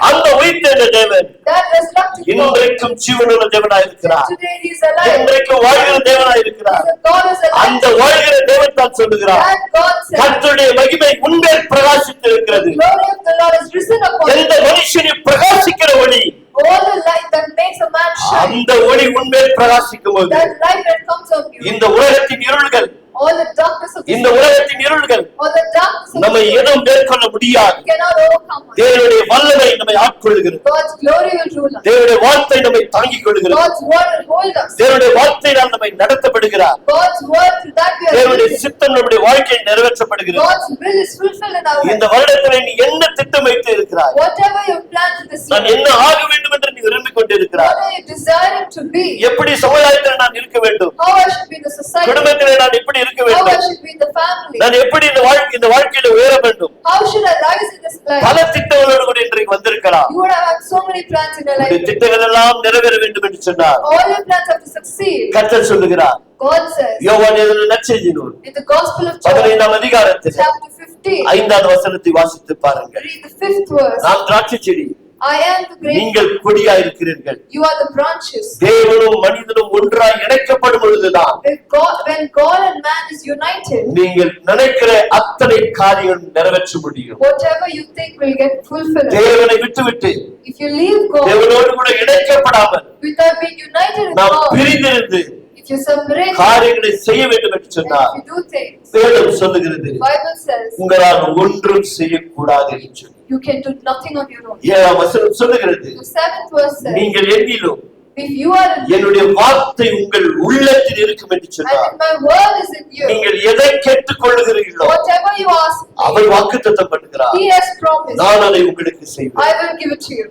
அந்த உயிர்த்தெழுந்த தேவன் That resurrected God. இன்றைக்கும் ஜீவனுள்ள தேவனாய் இருக்கிறார். Today He is alive. இன்றைக்கும் வாழ்கிற தேவனாய் இருக்கிறார். The God is alive. அந்த வாழ்கிற தேவன் தான் சொல்லுகிறார், That God said, கர்த்தருடைய மகிமை உன்மேல் பிரகாசித்து the இருக்கிறது. glory of the Lord is risen upon you. எந்த மனுஷனையும் பிரகாசிக்கிற ஒளி, All the light that makes a man shine, அந்த ஒளி உன்மேல் பிரகாசிக்கும் போது that light that comes on you, இந்த உலகத்தின் இருள்கள், all the darkness of இந்த this, உலகத்தின் இருள்கள் all the the darkness of நம்மை this world எதுவும் மேற்கொள்ள முடியாது. cannot overcome us. தேவனுடைய வல்லமை நம்மை ஆட்கொள்கிறது. God's glory will rule us. தேவனுடைய வார்த்தை நம்மை தாங்கிக் கொள்கிறது. God's word will hold us. தேவனுடைய வார்த்தையினால் நம்மை நடத்தப்படுகிறார். God's word through that we are தேவனுடைய living. சித்தம் நம்முடைய வாழ்க்கையில் நிறைவேற்றப்படுகிறது. God's will is fulfilled in our இந்த life. வருடத்திலே நீ என்ன திட்டம் வைத்து இருக்கிறாய்? Whatever you plan for this நான் year, என்ன ஆக வேண்டும் என்று நீ விரும்பிக் கொண்டிருக்கிறாய்? what are you desiring to be? எப்படி சமுதாயத்தில் நான் இருக்க வேண்டும்? How I should be in the society? குடும்பத்திலே நான் எப்படி இருக்க How I வேண்டும்? should be in the family? நான் எப்படி இந்த வாழ்க்கையில உயர வேண்டும்? How should I rise in this life? பல திட்டங்களோடு கூட இன்றைக்கு வந்திருக்கலாம். You would have had so many plans in your இந்த life. திட்டங்கள் எல்லாம் நிறைவேற வேண்டும் என்று சொன்னார். All your plans have to succeed. கர்த்தர் சொல்லுகிறார். God says யோவான் எழுதின நற்செய்தி நூல் in the Gospel of John, 15ஆம் அதிகாரத்தில் chapter 15, 5வது வசனத்தை வாசித்து பாருங்கள். read the 5th verse. நான் திராட்சை செடி, I am the grapevine, நீங்கள் கொடியா இருக்கிறீர்கள். you are the branches. தேவனும் மனிதனும் ஒன்றாய் இணைக்கப்படும் பொழுதுதான் When God and man is united, நீங்கள் நினைக்கிற அத்தனை காரியங்களும் நிறைவேற்ற முடியும். whatever you think will get fulfilled. தேவனை விட்டுவிட்டு If you leave God தேவனோடு கூட இணைக்கப்படாமல் without being united with நாம் God, பிரிந்திருந்து if you separate, காரியங்களை செய்ய வேண்டும் என்று சொன்னார். and if you do things, வேதம் சொல்லுகிறது Bible says உங்களால் ஒன்றும் செய்யக்கூடாது என்று சொல்லி. you can do nothing on your own. 7ஆம் வசனம் சொல்லுகிறது The 7th verse says, நீங்கள் என்னிலும் if you are in me, என்னுடைய வார்த்தை உங்கள் உள்ளத்தில் இருக்கும் என்று and சொன்னார். if my word is in you, நீங்கள் எதை கேட்டுக் கொள்ளுகிறீர்களோ whatever you ask me, அவர் வாக்குத்தத்தம் பண்ணுகிறார். He has promised, நான் அதை உங்களுக்கு செய்வேன். I will give it to you.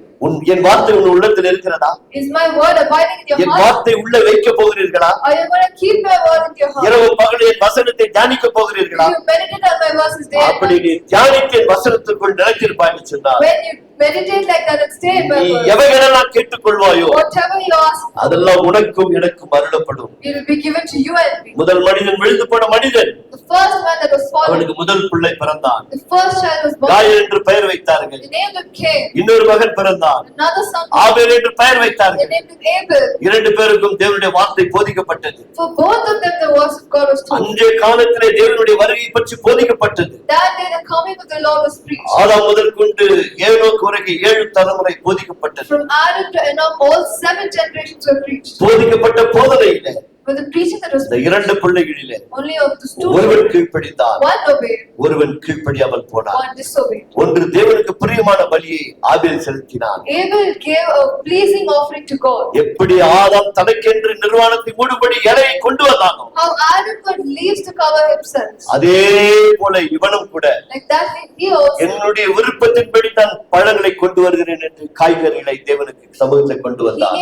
என் வார்த்தை உங்கள் உள்ளத்தில் இருக்கிறதா? Is my word abiding in your N heart? வார்த்தை உள்ள வைக்க போகிறீர்களா? Are you going to keep my word in your heart? இரவு பகல் என் வசனத்தை தியானிக்க போகிறீர்களா? Will you meditate on my verses day and அப்படி night? நீ தியானித்து என் வசனத்திற்குள் நிலைத்திருப்பாய் என்று சொன்னார். When you meditate like that and stay in my நீ word, எவைகளெல்லாம் கேட்டுக்கொள்வாயோ whatever you ask, அதெல்லாம் உனக்கும் எனக்கும் அருளப்படும். it will be given to you and me. முதல் மனிதன் விழுந்து போன மனிதன், The first man that was fallen, அவனுக்கு முதல் பிள்ளை பிறந்தான். the first child was born. Kayal என்று பெயர் வைத்தார்கள். They named him Cain. இன்னொரு மகன் பிறந்தான். Another son, ஆபேல் என்று பெயர் they வைத்தார்கள். named him Abel. இரண்டு பேருக்கும் தேவனுடைய வார்த்தை போதிக்கப்பட்டது. For both of them, the voice of God was told. அன்றைய காலத்திலே தேவனுடைய வருகை பற்றி போதிக்கப்பட்டது. That day, the coming of the Lord was preached. ஆதாம் முதல் கொண்டு ஏனோக்கு வரைக்கும் 7 தலைமுறை போதிக்கப்பட்டது. From Adam to Enoch, all 7 generations were preached. போதிக்கப்பட்ட போதனையிலே But the preaching that was இந்த preached, இரண்டு பிள்ளைகளிலே only of the two, ஒருவன் கீழ்ப்படிந்தான், one obeyed, ஒருவன் கீழ்ப்படியாமல் போனான். one disobeyed. ஒன்று தேவனுக்கு பிரியமான பலியை ஆபேல் செலுத்தினான். Abel gave a pleasing offering to God. எப்படி ஆதாம் தனக்கென்று நிர்வாணத்தை மூடும்படி இலையை கொண்டு வந்தானோ How Adam got leaves to cover himself. அதே போல இவனும் கூட Like that, he also, என்னுடைய விருப்பத்தின்படி நான் பழங்களை கொண்டு வருகிறேன் என்று காய்கறிகளை தேவனுக்கு சமூகத்தில் கொண்டு வந்தான்.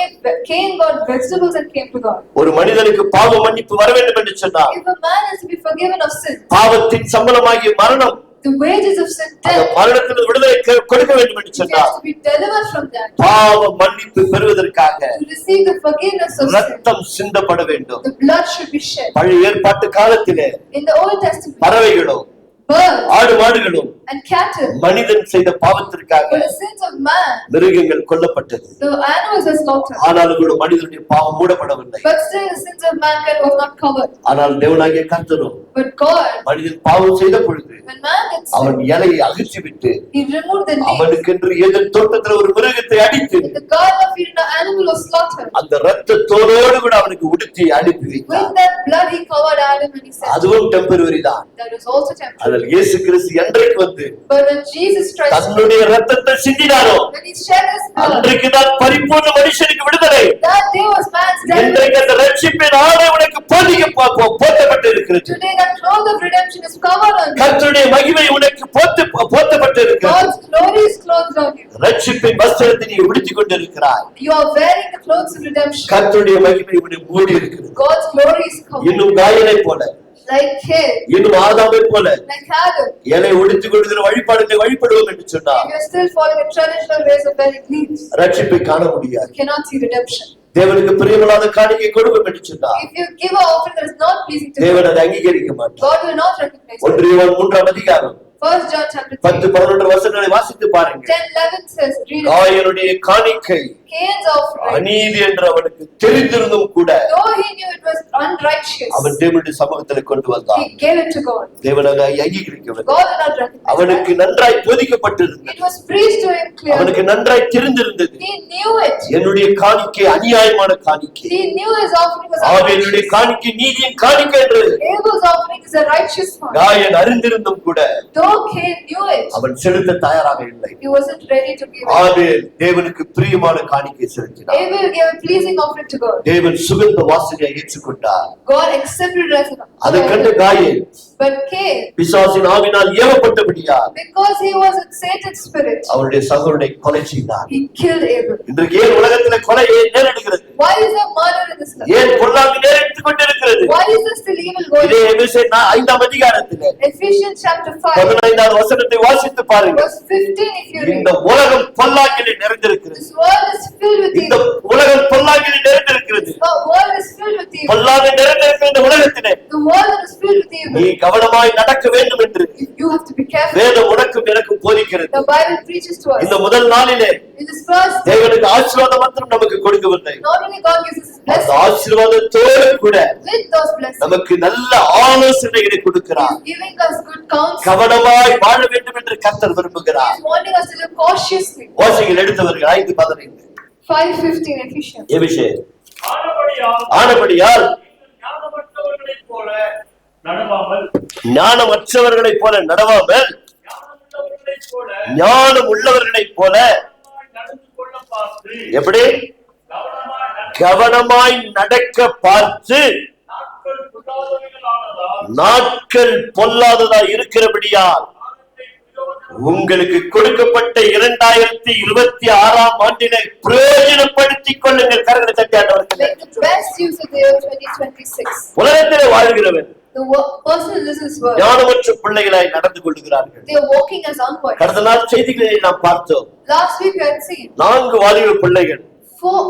Cain got vegetables and came to God. ஒரு மனிதனுக்கு பாவ மன்னிப்பு வர வேண்டும் என்று சொன்னார். If a man is to be forgiven of sin, பாவத்தின் சம்பளமாகிய மரணம், the wages of sin, அந்த death, மரணத்திலிருந்து விடுதலை கொடுக்க வேண்டும் என்று he சொன்னார். has to be delivered from that. பாவ மன்னிப்பு பெறுவதற்காக To receive the forgiveness of sin, ரத்தம் சிந்தப்பட வேண்டும். the blood should be shed. பழைய ஏற்பாட்டு காலத்திலே In the Old Testament, பறவைகளும் birds ஆடு மாடுகளும் and cattle, மனிதன் செய்த பாவத்திற்காக for the sins of man, மிருகங்கள் கொல்லப்பட்டது. the animals were slaughtered. ஆனாலும் கூட மனிதனுடைய பாவம் மூடப்படவில்லை. But still, the sins of mankind was not covered. ஆனால் தேவனாகிய கர்த்தரும் But God, மனிதன் பாவம் செய்த பொழுது when man did அவன் sin, இலையை அகற்றிவிட்டு he removed the leaves. அவனுக்கென்று ஏதேன் தோட்டத்தில் ஒரு மிருகத்தை அடித்து In the Garden of Eden, an animal was slaughtered. அந்த ரத்தத்தோடு கூட அவனுக்கு உடுத்தி அனுப்பி With வைத்தார். that blood, he covered Adam and he said, அதுவும் டெம்பரவரி தான். that was also temporary. அதில் இயேசு கிறிஸ்து என்றைக்கு வந்து But when Jesus Christ, தன்னுடைய ரத்தத்தை சிந்தினாரோ when he shed his blood, அன்றைக்கு தான் பரிபூர்ண மனுஷனுக்கு விடுதலை. that day was man's death. இன்றைக்கு அந்த ரட்சிப்பின் ஆடை உனக்கு போர்த்தப்பட்டு இருக்கிறது. Today, that cloth of redemption is covered on you. கர்த்தருடைய மகிமை உனக்கு போர்த்தப்பட்டு இருக்கிறது. God's glory is clothed on you. ரட்சிப்பின் வஸ்திரத்தை நீ உடுத்திக் கொண்டிருக்கிறாய். You are wearing the clothes of redemption. கர்த்தருடைய மகிமை உன்னை மூடி இருக்கிறது. God's glory is covered. இன்னும் காயனை போல, Like Cain, இன்னும் ஆதாமை போல like Adam. இலை உடுத்திக் கொள்கிற வழிபாடுகளை வழிபடுவோம் என்று சொன்னார். If you are still following the traditional ways of wearing leaves, ரட்சிப்பை காண முடியாது. you cannot see redemption. தேவனுக்கு பிரியமில்லாத காணிக்கை கொடுக்கும் என்று சொன்னார். If you give an offering that is not pleasing to God, தேவன் அதை அங்கீகரிக்க மாட்டார். God will not recognize it. 1 யோவான் 3ஆம் அதிகாரம் 1 John chapter 3. 10-11 வசனங்களை வாசித்து பாருங்க. 10:11 says, read it. காயனுடைய காணிக்கை Cain's offering, அநீதி என்று அவனுக்கு தெரிந்திருந்தும் கூட though he knew it was unrighteous, அவன் தேவனுடைய சமூகத்தில் கொண்டு வந்தான். he gave it to God. தேவனாக அங்கீகரிக்கவில்லை. God did not recognize அவனுக்கு that. நன்றாய் போதிக்கப்பட்டிருந்தது. It was preached to him clearly. அவனுக்கு நன்றாய் தெரிந்திருந்தது. He knew it. என்னுடைய காணிக்கை அநியாயமான காணிக்கை, He knew his offering was ஆவேலுடைய unrighteous. காணிக்கை நீதியின் காணிக்கை என்று Abel's offering is a righteous one. Gayan அறிந்திருந்தும் கூட Though Cain knew it, அவன் செலுத்த தயாராக இல்லை. he wasn't ready to give it. ஆவேல் தேவனுக்கு பிரியமான காணிக்கை செலுத்தினார். Abel gave a pleasing offering to God. தேவன் சுகந்த வாசனையை ஏற்றுக்கொண்டார். God accepted it as an அதை கண்டு காயன் But Cain, பிசாசின் ஆவினால் ஏவப்பட்டபடியா because he was in Satan's spirit, அவருடைய சகோதரனை கொலை செய்தார். he killed Abel. இன்றைக்கு ஏன் உலகத்தில் கொலை ஏன் நேரிடுகிறது? Why is there murder in this life? ஏன் பொல்லாங்கு நேரிட்டுக் கொண்டிருக்கிறது? Why is there still evil going இதே on? எபேசியர் 5ஆம் அதிகாரத்திலே Ephesians chapter 5, 15ஆம் வசனத்தை வாசித்து பாருங்க. verse 15, if you இந்த read. உலகம் பொல்லாங்கிலே நிறைந்திருக்கிறது. This world is filled with இந்த evil. உலகம் பொல்லாங்கிலே நிறைந்திருக்கிறது. The world is filled with evil. பொல்லாங்கு நிறைந்திருக்கிற இந்த உலகத்திலே The world is filled with நீ evil. கவனமாய் நடக்க வேண்டும் என்று You have to be careful. வேதம் உனக்கும் எனக்கும் போதிக்கிறது. The Bible preaches to us. இந்த முதல் நாளிலே In this first day, தேவனுக்கு ஆசீர்வாதம் மாத்திரம் நமக்கு கொடுக்கவில்லை. not only God gives us His அந்த blessing, ஆசீர்வாதத்தோடு கூட with those blessings, நமக்கு நல்ல ஆலோசனைகளை கொடுக்கிறார். He is giving us good counsel. கவனமாய் வாழ வேண்டும் என்று கர்த்தர் விரும்புகிறார். He is wanting us to live cautiously. ஓசைகள் எடுத்தவர்கள் 5:15 5:15 Ephesians. எபிஷேர் ஆனபடியால் ஆனபடியால் ஞானமற்றவர்களைப் போல நடவாமல் ஞானமற்றவர்களைப் போல நடவாமல் ஞானமுள்ளவர்களைப் போல ஞானம் உள்ளவர்களைப் போல நடந்து கொள்ள பார்த்து எப்படி கவனமாய் கவனமாய் நடந்து நடக்க பார்த்து நாட்கள் புல்லாதவைகளானதால் நாட்கள் பொல்லாததா இருக்கிறபடியால் காலத்தை மிகவும் உங்களுக்கு கொடுக்கப்பட்ட 2026ஆம் ஆண்டினை பிரயோஜனப்படுத்திக் கொள்ளுங்கள். கரங்களை தட்டியாண்டவர்களே, Make the best use of the year 2026. உலகத்திலே வாழ்கிறவன் The person who listens to this word, ஞானமற்ற பிள்ளைகளாய் நடந்து கொள்ளுகிறார்கள். they are walking as unwise. கடந்த நாள் செய்திகளை நாம் பார்த்தோம். Last week we had seen 4 வாலிப பிள்ளைகள், four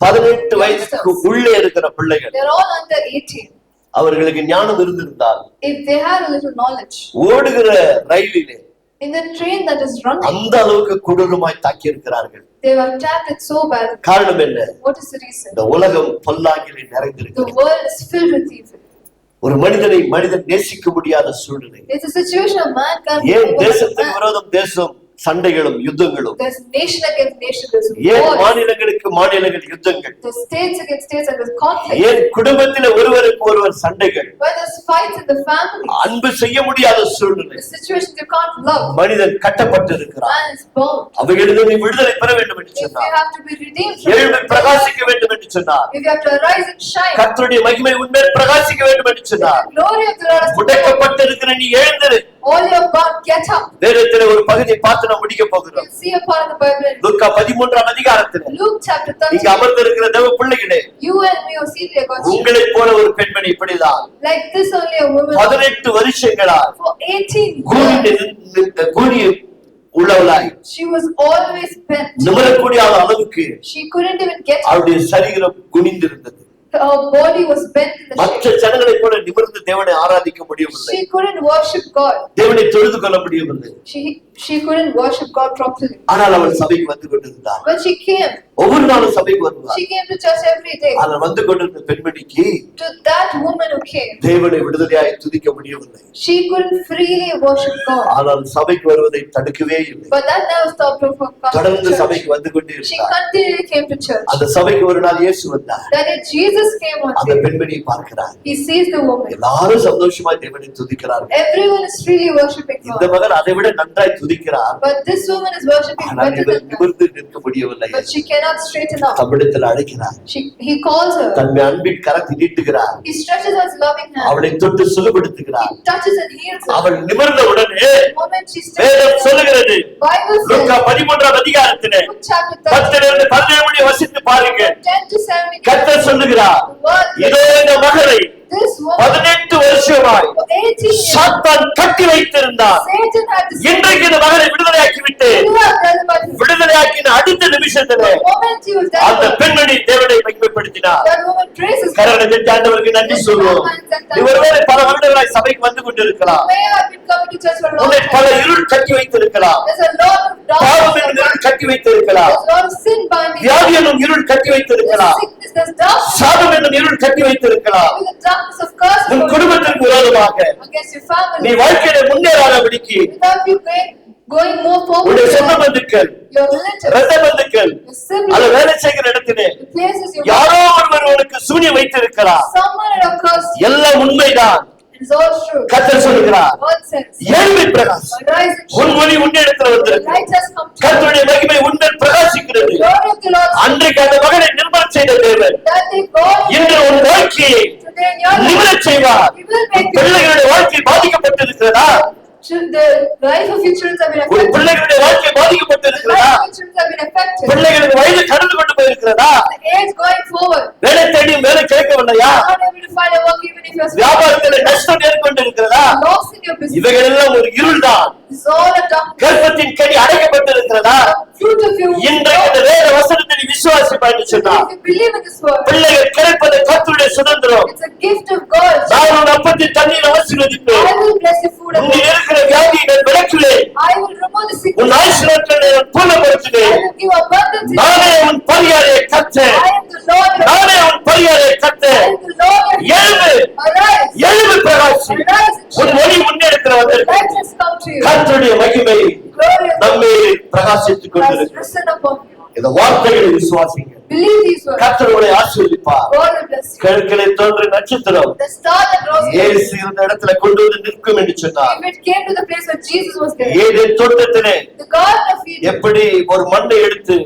18 வயதுக்கு உள்ளே இருக்கிற பிள்ளைகள், they're all under 18. அவர்களுக்கு ஞானம் இருந்திருந்தால் If they had a little knowledge, ஓடுகிற ரயிலிலே in the train that is running, அந்த அளவுக்கு கொடூரமாய் தாக்கி இருக்கிறார்கள். they were attacked it so bad. காரணம் என்ன? What is the reason? இந்த உலகம் பொல்லாங்கிலே The நிறைந்திருக்கிறது. world is filled with evil. ஒரு மனிதன் நேசிக்க முடியாத சூழ்நிலை. It's a situation of man can't ஏன் live with தேசத்துக்கு man. விரோதம் தேசம், சண்டைகளும் யுத்தங்களும்? There's nation against nation, there's ஏன் wars. மாநிலங்களுக்கு மாநிலங்கள் யுத்தங்கள்? There's states against states and there's conflict. ஏன் குடும்பத்தில ஒருவருக்கு ஒருவர் சண்டைகள்? Where there's fights in the family. அன்பு செய்ய முடியாத சூழ்நிலை. The situations you can't love. மனிதன் கட்டப்பட்டு இருக்கிறார். Man is bound. அவைகளிலிருந்து விடுதலை பெற வேண்டும் என்று If you சொன்னார். have to be redeemed from எழும்பி it, பிரகாசிக்க வேண்டும் என்று சொன்னார். if you have to arise and shine, கர்த்தருடைய மகிமை உன்மேல் பிரகாசிக்க வேண்டும் என்று சொன்னார். the glory of the Lord has to come. முடக்கப்பட்டு இருக்கிற நீ எழுந்திரு. All your bound, get up. வேதத்திலே ஒரு பகுதியை பார்த்து நாம் முடிக்க போகிறோம். We'll see a part of the Bible in லூக்கா 13ஆம் அதிகாரத்திலே Luke chapter இங்க 13. அமர்ந்திருக்கிற தேவ பிள்ளைகளே, You and me, O seed dear God's children, உங்களைப் போல ஒரு பெண்மணி இப்படிதான் like this only a woman 18 வருஷங்களால் for 18 years, Khooni உள்ளவளாய் she was always bent. நிமிரக்கூடிய அளவுக்கு She couldn't even get up. அவருடைய சரீரம் குனிந்திருந்தது. Her body was bent in the மற்ற shape. ஜனங்களைப் போல நிமிர்ந்து தேவனை ஆராதிக்க முடியவில்லை. She couldn't worship God. தேவனை தொழுது கொள்ள முடியவில்லை. She couldn't worship God properly. ஆனால் அவள் சபைக்கு வந்து கொண்டிருந்தார். When she came, ஒவ்வொரு நாளும் சபைக்கு வருவார். she came to church every day. ஆனால் வந்து கொண்டிருந்த பெண்மணிக்கு To that woman who came, தேவனை விடுதலையாய் துதிக்க முடியவில்லை. she couldn't freely worship God. ஆனால் சபைக்கு வருவதை தடுக்கவே இல்லை. But that never stopped her from coming தொடர்ந்து to church. சபைக்கு வந்து கொண்டே She இருந்தார். continually came to church. அந்த சபைக்கு ஒரு நாள் இயேசு வந்தார். That day Jesus came one அந்த day. பெண்மணியை பார்க்கிறார். He sees the woman. எல்லாரும் சந்தோஷமாய் தேவனை துதிக்கிறார்கள். Everyone is freely worshiping இந்த God. மகன் அதை விட நன்றாய் துதிக்கிறார். But this woman is worshiping ஆனால் better இவர் than that. நிமிர்ந்து நிற்க முடியவில்லை. But she cannot straighten up. தமிழத்தில் அழைக்கிறார். He calls her. தன் அன்பின் கரத்தை நீட்டுகிறார். He stretches out his loving hand. அவளை தொட்டு சுகப்படுத்துகிறார். He touches and heals her. அவள் நிமிர்ந்த உடனே The moment she வேதம் steps, சொல்லுகிறது, Bible லூக்கா says, 13ஆம் அதிகாரத்திலே Luke chapter 10 17 முடிய வசித்து பாருங்க. 10 to 17. கர்த்தர் சொல்லுகிறார், The word இதோ இந்த மகளை this woman 18 வருஷமாய் for 18 years, சாத்தான் கட்டி வைத்திருந்தார். Satan had this இன்றைக்கு இந்த மகளை விடுதலையாக்கி விட்டு விடுதலையாக்கின அடுத்த நிமிஷத்திலே The moment he was அந்த dead, பெண்மணி தேவனை மகிமைப்படுத்தினார். that woman praises God. கரங்களை தட்டி ஆண்டவருக்கு நன்றி சொல்லுவோம். நீ ஒருவேளை பல வருடங்களாய் சபைக்கு வந்து கொண்டிருக்கலாம். May have been coming church for a long உன்னை time. பல இருள் கட்டி வைத்திருக்கலாம். There's a lot of பாவம் darkness. என்னும் இருள் கட்டி வைத்திருக்கலாம். There's a lot of sin binding. வியாதி என்னும் இருள் கட்டி There's வைத்திருக்கலாம். sickness, there's darkness. சாபம் என்னும் இருள் கட்டி வைத்திருக்கலாம். With the darkness of curse உன் குடும்பத்திற்கு விரோதமாக against your family. நீ வாழ்க்கையில முன்னேறாதபடிக்கு Without you going more forward. உன்னுடைய சொந்த பந்துக்கள், Your relatives, இரத்த பந்துக்கள், your siblings, அல்ல வேலை செய்கிற இடத்திலே the places you யாரோ ஒருவர் உனக்கு சூனியம் வைத்திருக்கிறார். someone at a curse. எல்லாம் உண்மைதான். It's all true. கர்த்தர் சொல்கிறார், God says, எழும்பி பிரகாசி. arise and உன் shine. ஒளி உன்னிடத்தில் The வந்திருக்கு. light has come to you. கர்த்தருடைய மகிமை உன்னில் பிரகாசிக்கிறது. The glory of the Lord. அன்றைக்கு அந்த மகனை நிர்மலம் செய்த தேவன் That day God இன்று உன் வாழ்க்கையை today in your life. நிமிரச் செய்வார். He will make you. பிள்ளைகளுடைய வாழ்க்கை பாதிக்கப்பட்டிருக்கிறதா? The life of your children have been உன் affected. பிள்ளைகளுடைய வாழ்க்கை The பாதிக்கப்பட்டிருக்கிறதா? life of your children have been affected. பிள்ளைகளுக்கு வயது கடந்து கொண்டு போயிருக்கிறதா? The age going forward. வேலை தேடியும் வேலை கிடைக்கவில்லையா? Not able to find a work even if you're வியாபாரத்தில் நஷ்டம் ஏற்பட்டிருக்கிறதா? lost in your business. இவைகள் எல்லாம் ஒரு இருள்தான். It's all a darkness. கர்ப்பத்தின் Ghani அடைக்கப்பட்டிருக்கிறதா? Fruit of your இன்றைக்கு இந்த வேத வசனத்தை நீ விசுவாசிப்பாய்ன்னு சொன்னார். If you believe in this word, பிள்ளைகள் கிடைப்பது கர்த்தருடைய சுதந்திரம். it's a gift of God. நான் உன் அப்பத்தின் தண்ணீர் ஆசீர்வதிப்பேன். I will bless your food and உன்னில் water. இருக்கிற வியாதியை நான் விலக்குவேன். I will remove the sickness. உன் ஆயுஷ்நாட்களை நான் I பூர்ணப்படுத்துவேன். will give abundance. நானே உன் பரிகாரியை கர்த்தர். I am the Lord. your- நானே உன் பரிகாரியை I கர்த்தர். am the Lord. your- எழும்பு, Arise. எழும்பு பிரகாசி. Arise and உன் shine. ஒளி முன்னெடுக்கிற வந்திருக்கு. Light has come to you. கர்த்தருடைய மகிமை Glory of நம்மை God பிரகாசித்துக் has கொண்டிருக்கிறது. risen upon you. இந்த வார்த்தைகளை விசுவாசிங்க. Believe these words. கர்த்தர் உங்களை ஆசீர்வதிப்பார். God will bless you. கிழக்கிலே தோன்றிய நட்சத்திரம் The star that rose from இயேசு இருந்த இடத்துல கொண்டு வந்து நிற்கும் என்று சொன்னார். if it came to the place where Jesus was there. Eden தோட்டத்திலே The Garden of Eden, எப்படி ஒரு மண்ணை எடுத்து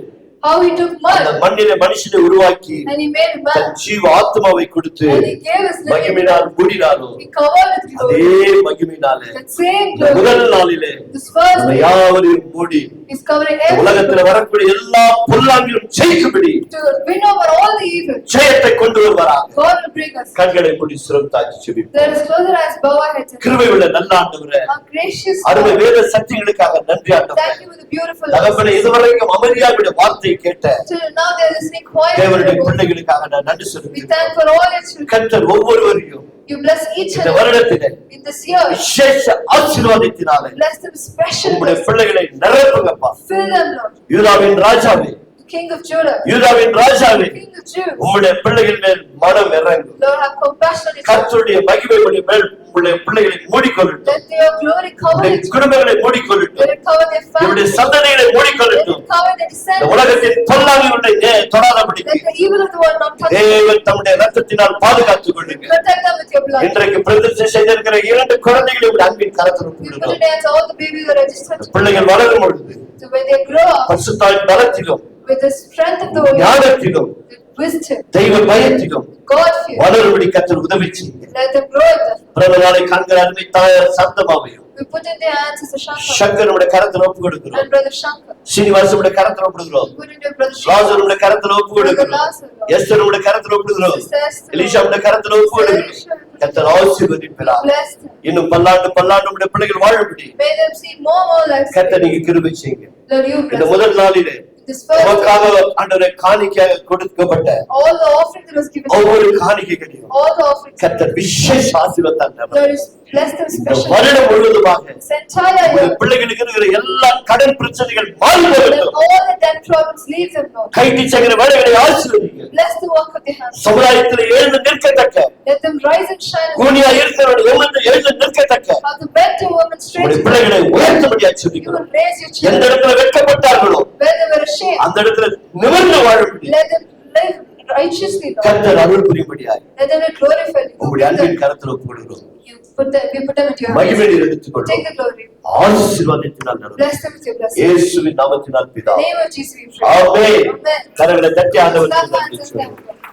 how he took அந்த mud மண்ணிலே மனுஷனை உருவாக்கி and he made man தன் ஜீவ ஆத்மாவை கொடுத்து and he gave us living. மகிமையினால் மூடினாரோ He covered with அதே glory. மகிமையினாலே That same இந்த glory, முதல் நாளிலே this first நம்ம day, யாவரையும் மூடி is covering இந்த உலகத்துல everything வரக்கூடிய எல்லா பொல்லாங்கிலும் ஜெயிக்கும்படி to win over all the evil. ஜெயத்தை கொண்டு வருவாராக. God will bring us. கண்களை மூடி சிரம் தாக்கி செபிப்போம். Let us close our eyes, bow our heads, and கிருபை உள்ள நல்ல ஆண்டவரே, our gracious அருமை God, வேத சத்தியங்களுக்காக நன்றி ஆண்டவரே. thank you for the beautiful தகப்பனே, love. இதுவரைக்கும் அமைதியாவுடைய வார்த்தையை கேட்ட Till now they are listening quietly. தேவனுடைய பிள்ளைகளுக்காக நான் நன்றி We சொல்லுகிறேன். thank for all your children. கர்த்தர் ஒவ்வொருவரையும் You bless each இந்த and every வருடத்திலே in this year. விசேஷ ஆசீர்வாதத்தினாலே Bless them special. உங்களுடைய பிள்ளைகளை நிரப்புங்கப்பா. Fill them, Lord. யூதாவின் ராஜாவே, The King of Judah. யூதாவின் ராஜாவே, The King of Jews. உங்களுடைய பிள்ளைகள் மேல் மனம் இறங்கும். Lord, have compassion on your children. கர்த்தருடைய மகிமை உங்களுடைய மேல் உங்களுடைய பிள்ளைகளை மூடிக்கொள்ளட்டும். Let your glory cover உங்களுடைய it. குடும்பங்களை மூடிக்கொள்ளட்டும். Let it cover their உங்களுடைய family. சந்ததிகளை Let மூடிக்கொள்ளட்டும். it cover their இந்த descendants. உலகத்தின் பொல்லாங்கை தொடாதபடிக்கு Let the evil of the world not touch them. தேவன் தம்முடைய ரத்தத்தினால் பாதுகாத்துக் கொள்ளுங்க. Protect them with your blood. இன்றைக்கு பிரதிஷ்டை செய்திருக்கிற 2 குழந்தைகளை உடைய அன்பின் கரத்தில் We put ஒப்புவிக்கிறோம். it into all the babies that are registered. பிள்ளைகள் வளரும் பொழுது So when they grow up பரிசுத்தாவின் பலத்திலும் with the strength of the Holy Spirit, ஞானத்திலும் the wisdom, தெய்வ பயத்திலும் God fear, வளரும்படி கர்த்தர் உதவி செய்யுங்க. let them grow in that. பிறந்த நாளை காண்கிற அருமை தாயார் சந்தமாவையும் We put in their hands Sister Shankar சங்கருடைய கரத்தில் ஒப்பு கொடுக்கிறோம். and Brother Shankar. சீனிவாசனுடைய கரத்தில் ஒப்பு கொடுக்கிறோம். Put in your Brother Shankar. ராஜனுடைய கரத்தில் ஒப்பு கொடுக்கிறோம். எஸ்தருடைய கரத்தில் ஒப்பு கொடுக்கிறோம். எலிஷாவுடைய கரத்தில் ஒப்பு கொடுக்கிறோம். கர்த்தர் ஆசீர்வதிப்பார். Bless them. இன்னும் பல்லாண்டு நம்முடைய பிள்ளைகள் வாழும்படி May them see more lives. கர்த்தர் நீங்க கிருபை செய்யுங்க. Lord, you இந்த bless முதல் நாளிலே this first day. நமக்காக ஆண்டவரே காணிக்கையாக கொடுக்கப்பட்ட All the offering that was given, ஒவ்வொரு காணிக்கைகளையும் all the offerings, கர்த்தர் விசேஷ ஆசீர்வாதத்தால் Lord, is bless them இந்த specially. வருடம் முழுவதுமாக This entire உங்களுடைய year, பிள்ளைகளுக்கு இருக்கிற எல்லா கடன் பிரச்சனைகள் மாறி let போகட்டும். all the debt problems leave them, Lord. கைதி செய்கிற வேலைகளை ஆசீர்வதிங்க. Bless the work of their hands. சமுதாயத்தில் எழுந்து நிற்கத்தக்க Let them rise and shine. கூனியா இருக்கிறவர்கள் எழுந்து நிற்கத்தக்க How to bend to women straight. உங்களுடைய பிள்ளைகளை உயர்த்தபடியா You சொல்லிக்கிறோம். will raise your எந்த children. இடத்துல வெட்கப்பட்டார்களோ Where they were ashamed, அந்த இடத்துல நிமிர்ந்து வாழும்படி let them live righteously, Lord. கர்த்தர் அருள் புரியும்படியாய் Let them be glorified. உங்களுடைய அன்பின் கரத்தில் ஒப்புக்கொள்கிறோம். We put them into your hands. மகிமையை எடுத்துக்கொள்வோம். Take the glory. ஆசீர்வாதத்தினால் நடக்கும். Bless them with your blessing. இயேசுவின் நாமத்தினால் In பிதா. the name of Jesus we pray. Amen. Amen. கரங்களை தட்டி ஆண்டவருக்கு Clap நன்றி hands and சொல்லுவோம். thank God.